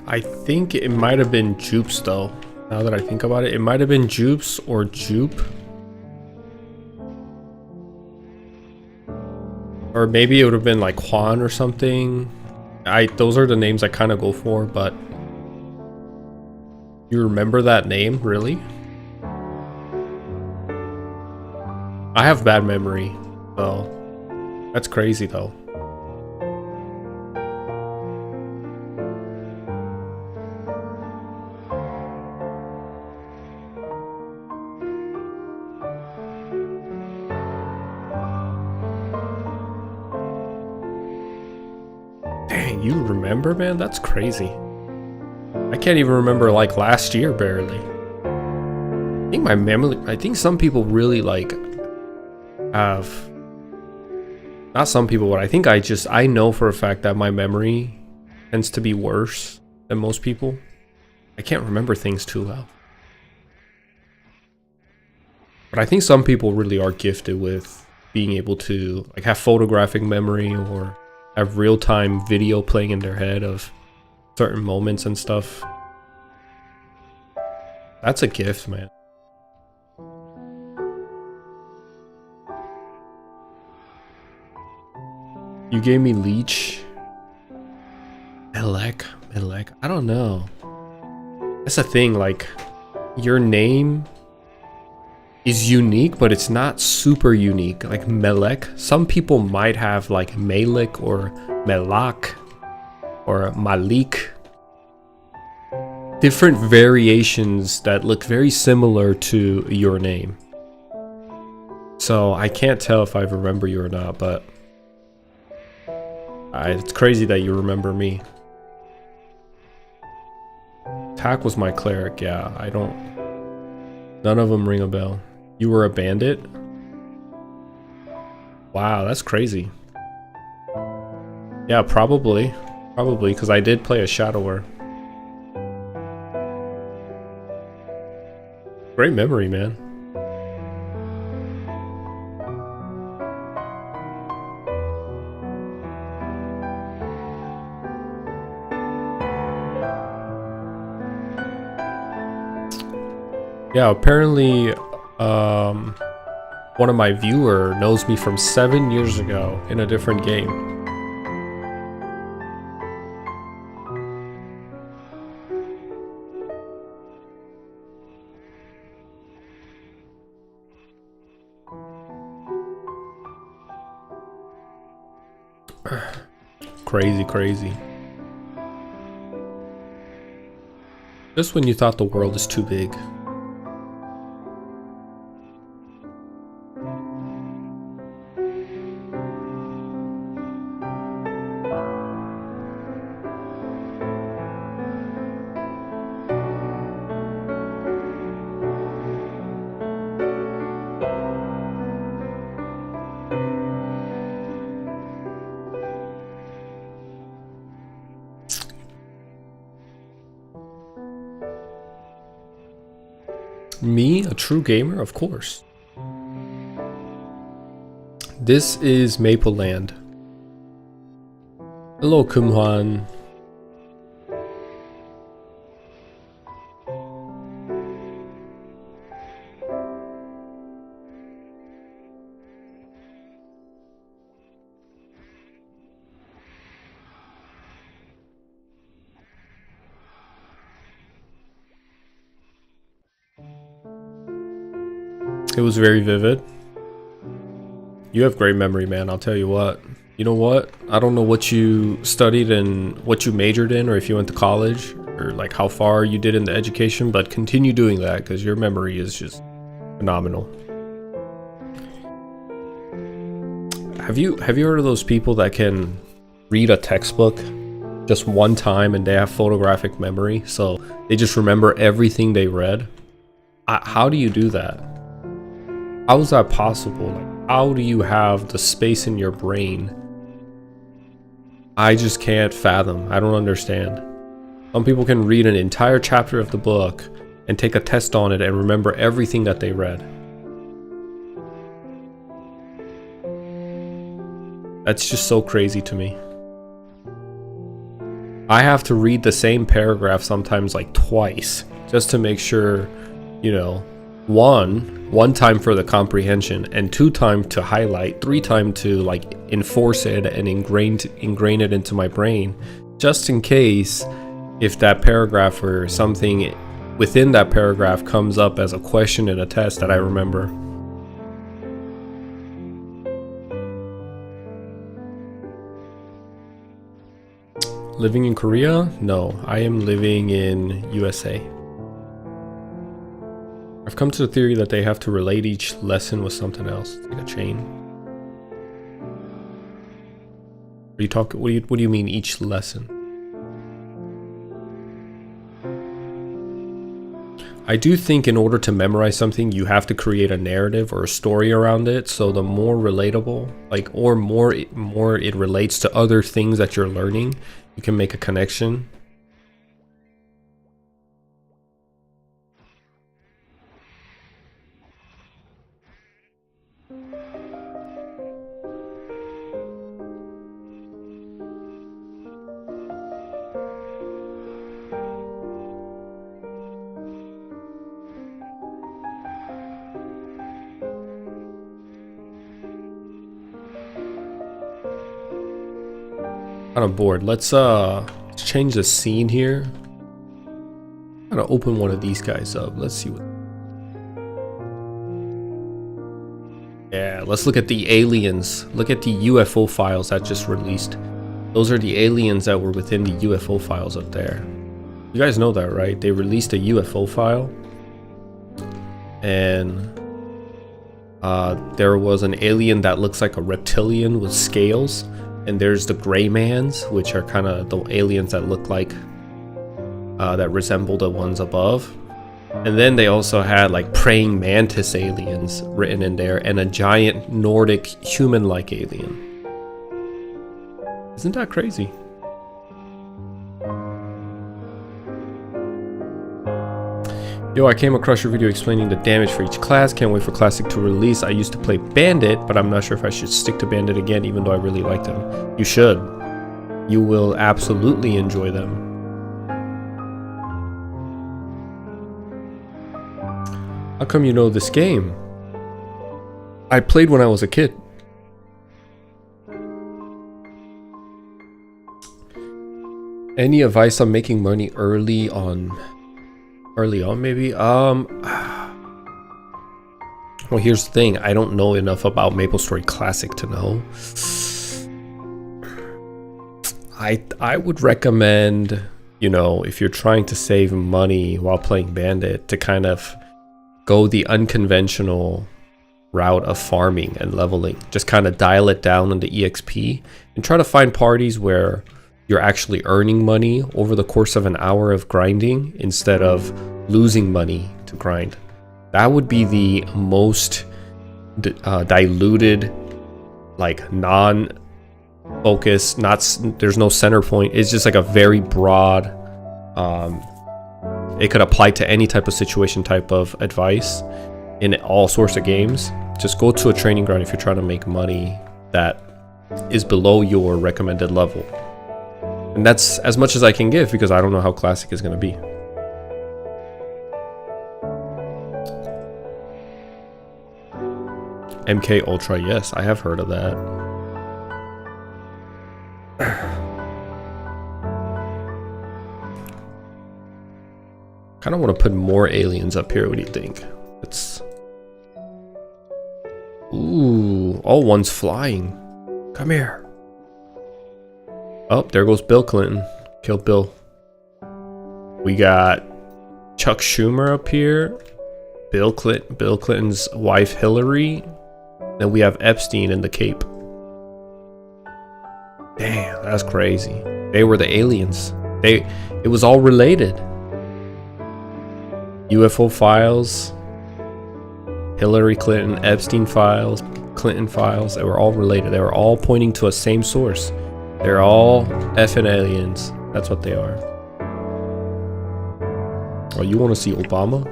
I think it might have been Jupes though. Now that I think about it, it might have been Jupes or Jupe. Or maybe it would have been like Juan or something. Those are the names I kind of go for, but you remember that name, really? I have bad memory, so that's crazy though. Dang, you remember, man? That's crazy. I can't even remember like last year barely. I think my memory, I think some people really like have, not some people, but I think I know for a fact that my memory tends to be worse than most people. I can't remember things too well. But I think some people really are gifted with being able to like have photographic memory or have real-time video playing in their head of certain moments and stuff. That's a gift, man. You gave me leech. Melek. I don't know. That's the thing, like your name is unique, but it's not super unique. Like Melek, some people might have like Malik or Melak or Malik. Different variations that look very similar to your name. So I can't tell if I remember you or not, but it's crazy that you remember me. Tak was my cleric, yeah. None of them ring a bell. You were a bandit? Wow, that's crazy. Yeah, probably, because I did play a shadower. Great memory, man. Yeah, apparently one of my viewer knows me from 7 years ago in a different game. Crazy. Just when you thought the world is too big. Me, a true gamer, of course. This is Maple Land. Hello, Kumhwan. It was very vivid. You have great memory, man. I'll tell you what. You know what? I don't know what you studied and what you majored in, or if you went to college, or like how far you did in the education, but continue doing that because your memory is just phenomenal. Have you heard of those people that can read a textbook just one time and they have photographic memory, so they just remember everything they read? How do you do that? How is that possible? Like, how do you have the space in your brain? I just can't fathom. I don't understand. Some people can read an entire chapter of the book and take a test on it and remember everything that they read. That's just so crazy to me. I have to read the same paragraph sometimes like twice just to make sure, you know, one time for the comprehension, and 2 times to highlight, 3 times to like enforce it and ingrain it into my brain, just in case if that paragraph or something within that paragraph comes up as a question in a test that I remember. Living in Korea? No, I am living in USA. I've come to the theory that they have to relate each lesson with something else, like a chain. Are you talking? What do you mean each lesson? I do think in order to memorize something, you have to create a narrative or a story around it. So the more relatable, like, or more it relates to other things that you're learning, you can make a connection. Kind of bored. Let's change the scene here. I'm gonna open one of these guys up. Let's see what. Yeah, let's look at the aliens. Look at the UFO files that just released. Those are the aliens that were within the UFO files up there. You guys know that, right? They released a UFO file, and there was an alien that looks like a reptilian with scales. And there's the gray mans, which are kind of the aliens that look like, that resemble the ones above. And then they also had like praying mantis aliens written in there, and a giant Nordic human-like alien. Isn't that crazy? Yo, I came across your video explaining the damage for each class. Can't wait for Classic to release. I used to play Bandit, but I'm not sure if I should stick to Bandit again, even though I really like them. You should. You will absolutely enjoy them. How come you know this game? I played when I was a kid. Any advice on making money early on? Early on, maybe. Well, here's the thing. I don't know enough about MapleStory Classic to know. I would recommend, you know, if you're trying to save money while playing Bandit, to kind of go the unconventional route of farming and leveling. Just kind of dial it down on the EXP and try to find parties where you're actually earning money over the course of an hour of grinding instead of losing money to grind. That would be the most diluted, like non-focus, there's no center point. It's just like a very broad, it could apply to any type of situation type of advice in all sorts of games. Just go to a training ground if you're trying to make money that is below your recommended level. And that's as much as I can give because I don't know how Classic is going to be. MK Ultra, yes, I have heard of that. Kind of want to put more aliens up here. What do you think? It's... Ooh, oh, one's flying. Come here. Oh, there goes Bill Clinton. Killed Bill. We got Chuck Schumer up here. Bill Clinton's wife Hillary. Then we have Epstein in the Cape. Damn, that's crazy. They were the aliens. It was all related. UFO files, Hillary Clinton, Epstein files, Clinton files, they were all related. They were all pointing to a same source. They're all effing aliens. That's what they are. Oh, you want to see Obama?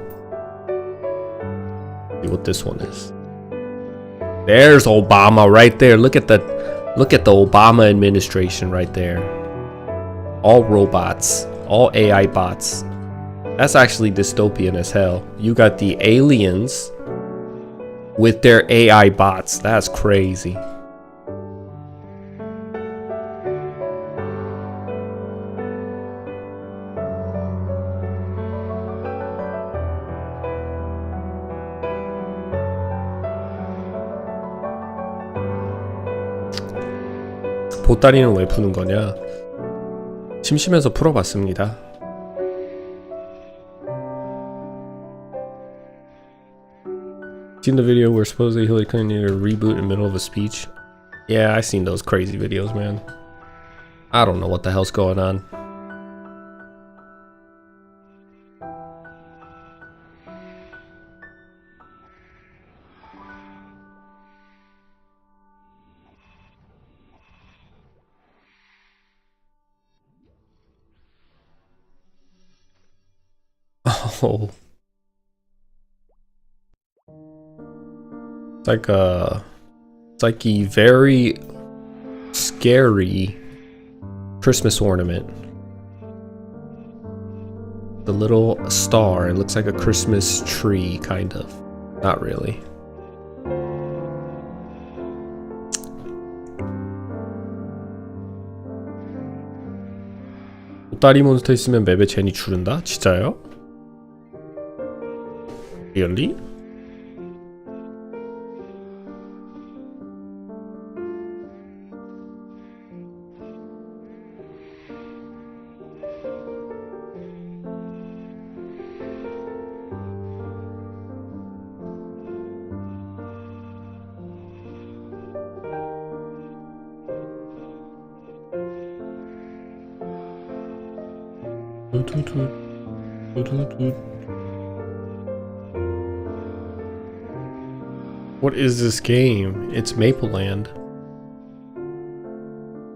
See what this one is. There's Obama right there. Look at the Obama administration right there. All robots, all AI bots. That's actually dystopian as hell. You got the aliens with their AI bots. That's crazy. 보따리는 왜 푸는 거냐? 심심해서 풀어봤습니다. Seen the video where supposedly Hillary Clinton needed a reboot in the middle of a speech? Yeah, I seen those crazy videos, man. I don't know what the hell's going on. Oh. It's like a very scary Christmas ornament. The little star, it looks like a Christmas tree, kind of. Not really. 보따리 몬스터 있으면 맵에 제니 줄은다? 진짜요? Really? What is this game? It's Mapleland.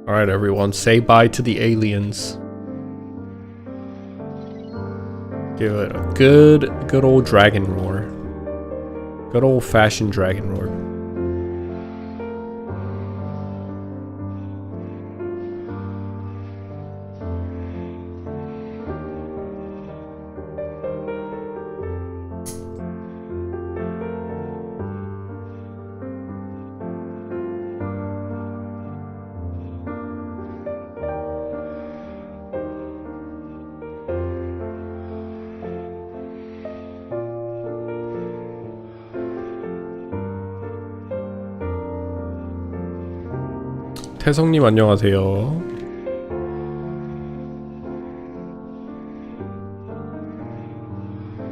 Alright everyone, say bye to the aliens. Give it a good old dragon roar. Good old fashioned dragon roar. 태성님 안녕하세요.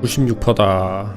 (96%다)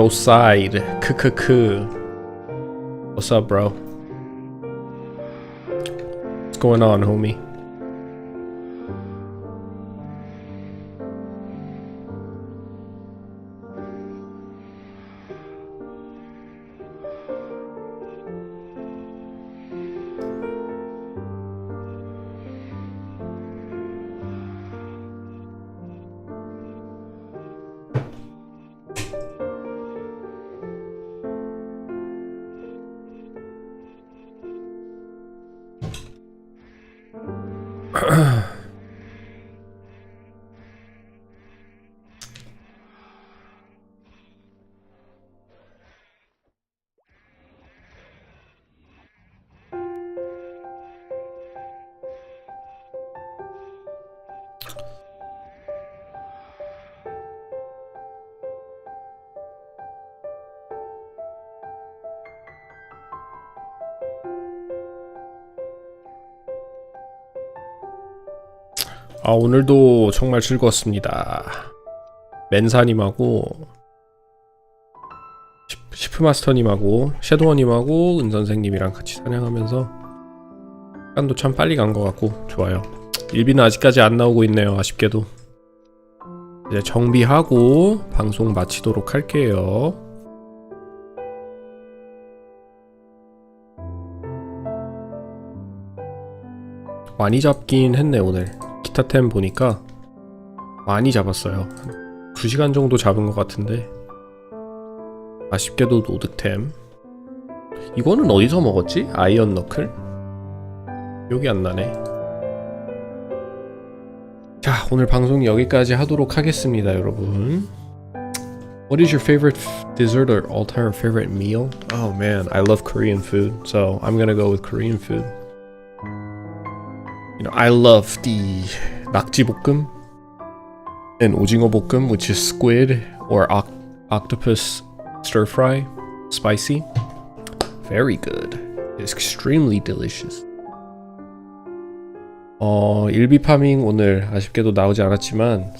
Side. What's up, bro? What's going on, homie? 오늘도 정말 즐거웠습니다. 맨사님하고 시프마스터님하고 섀도워님하고 은선생님이랑 같이 사냥하면서 시간도 참 빨리 간 것 같고 좋아요. 일비는 아직까지 안 나오고 있네요. 아쉽게도. 이제 정비하고 방송 마치도록 할게요. 많이 잡긴 했네 오늘. 기타템 보니까 많이 잡았어요. 2시간 정도 잡은 것 같은데 아쉽게도 노드템. 이거는 어디서 먹었지? 아이언 너클? 기억이 안 나네. 자, 오늘 방송 여기까지 하도록 하겠습니다, 여러분. What is your favorite dessert or all-time favorite meal? Oh man, I love Korean food, so I'm gonna go with Korean food. You know, I love the 낙지볶음 and 오징어 볶음, which is squid or octopus stir fry, spicy. Very good. It's extremely delicious. 일비 파밍 오늘 아쉽게도 나오지 않았지만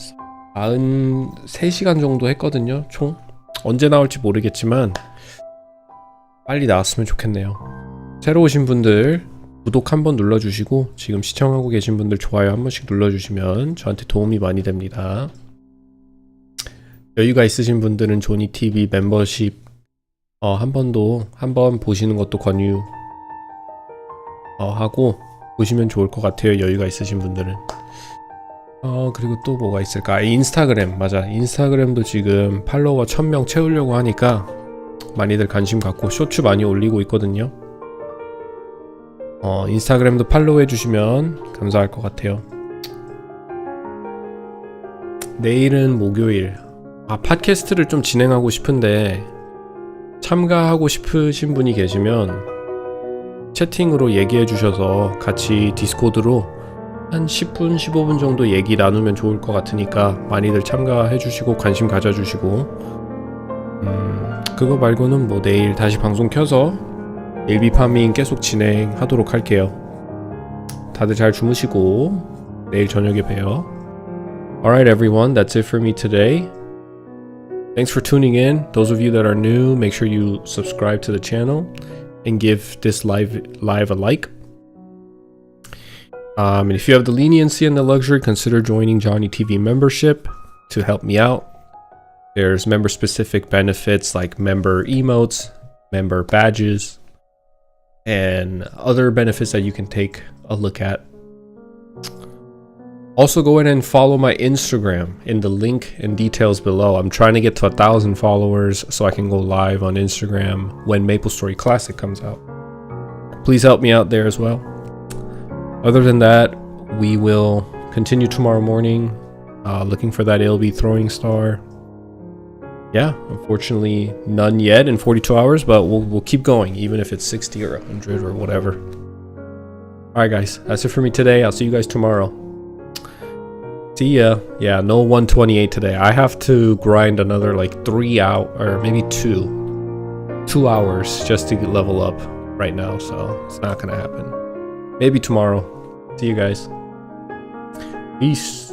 43시간 정도 했거든요, 총. 언제 나올지 모르겠지만 빨리 나왔으면 좋겠네요. 새로 오신 분들 구독 한번 눌러주시고 지금 시청하고 계신 분들 좋아요 한 번씩 눌러주시면 저한테 도움이 많이 됩니다. 여유가 있으신 분들은 조니TV 멤버십 한번 보시는 것도 권유 하고 보시면 좋을 것 같아요. 여유가 있으신 분들은. 그리고 또 뭐가 있을까? 인스타그램, 맞아. 인스타그램도 지금 팔로워 1000명 채우려고 하니까 많이들 관심 갖고 쇼츠 많이 올리고 있거든요. 인스타그램도 팔로우 해주시면 감사할 것 같아요. 내일은 목요일. 팟캐스트를 좀 진행하고 싶은데 참가하고 싶으신 분이 계시면 채팅으로 얘기해 주셔서 같이 디스코드로 한 10분, 15분 정도 얘기 나누면 좋을 것 같으니까 많이들 참가해 주시고 관심 가져 주시고 그거 말고는 뭐 내일 다시 방송 켜서 일비 파밍 계속 진행하도록 할게요. 다들 잘 주무시고 내일 저녁에 봬요. Alright everyone, that's it for me today. Thanks for tuning in. Those of you that are new, make sure you subscribe to the channel and give this live a like. And if you have the leniency and the luxury, consider joining Johnny TV membership to help me out. There's member specific benefits like member emotes, member badges, and other benefits that you can take a look at. Also go ahead and follow my Instagram in the link and details below. I'm trying to get to 1,000 followers so I can go live on Instagram when MapleStory Classic comes out. Please help me out there as well. Other than that, we will continue tomorrow morning looking for that Ilbi throwing star. Yeah, unfortunately none yet in 42 hours, but we'll keep going even if it's 60 or 100 or whatever. Alright guys, that's it for me today. I'll see you guys tomorrow. See ya. Yeah, no 128 today. I have to grind another like 3 hours or maybe 2 hours just to level up right now, so it's not gonna happen. Maybe tomorrow. See you guys. Peace.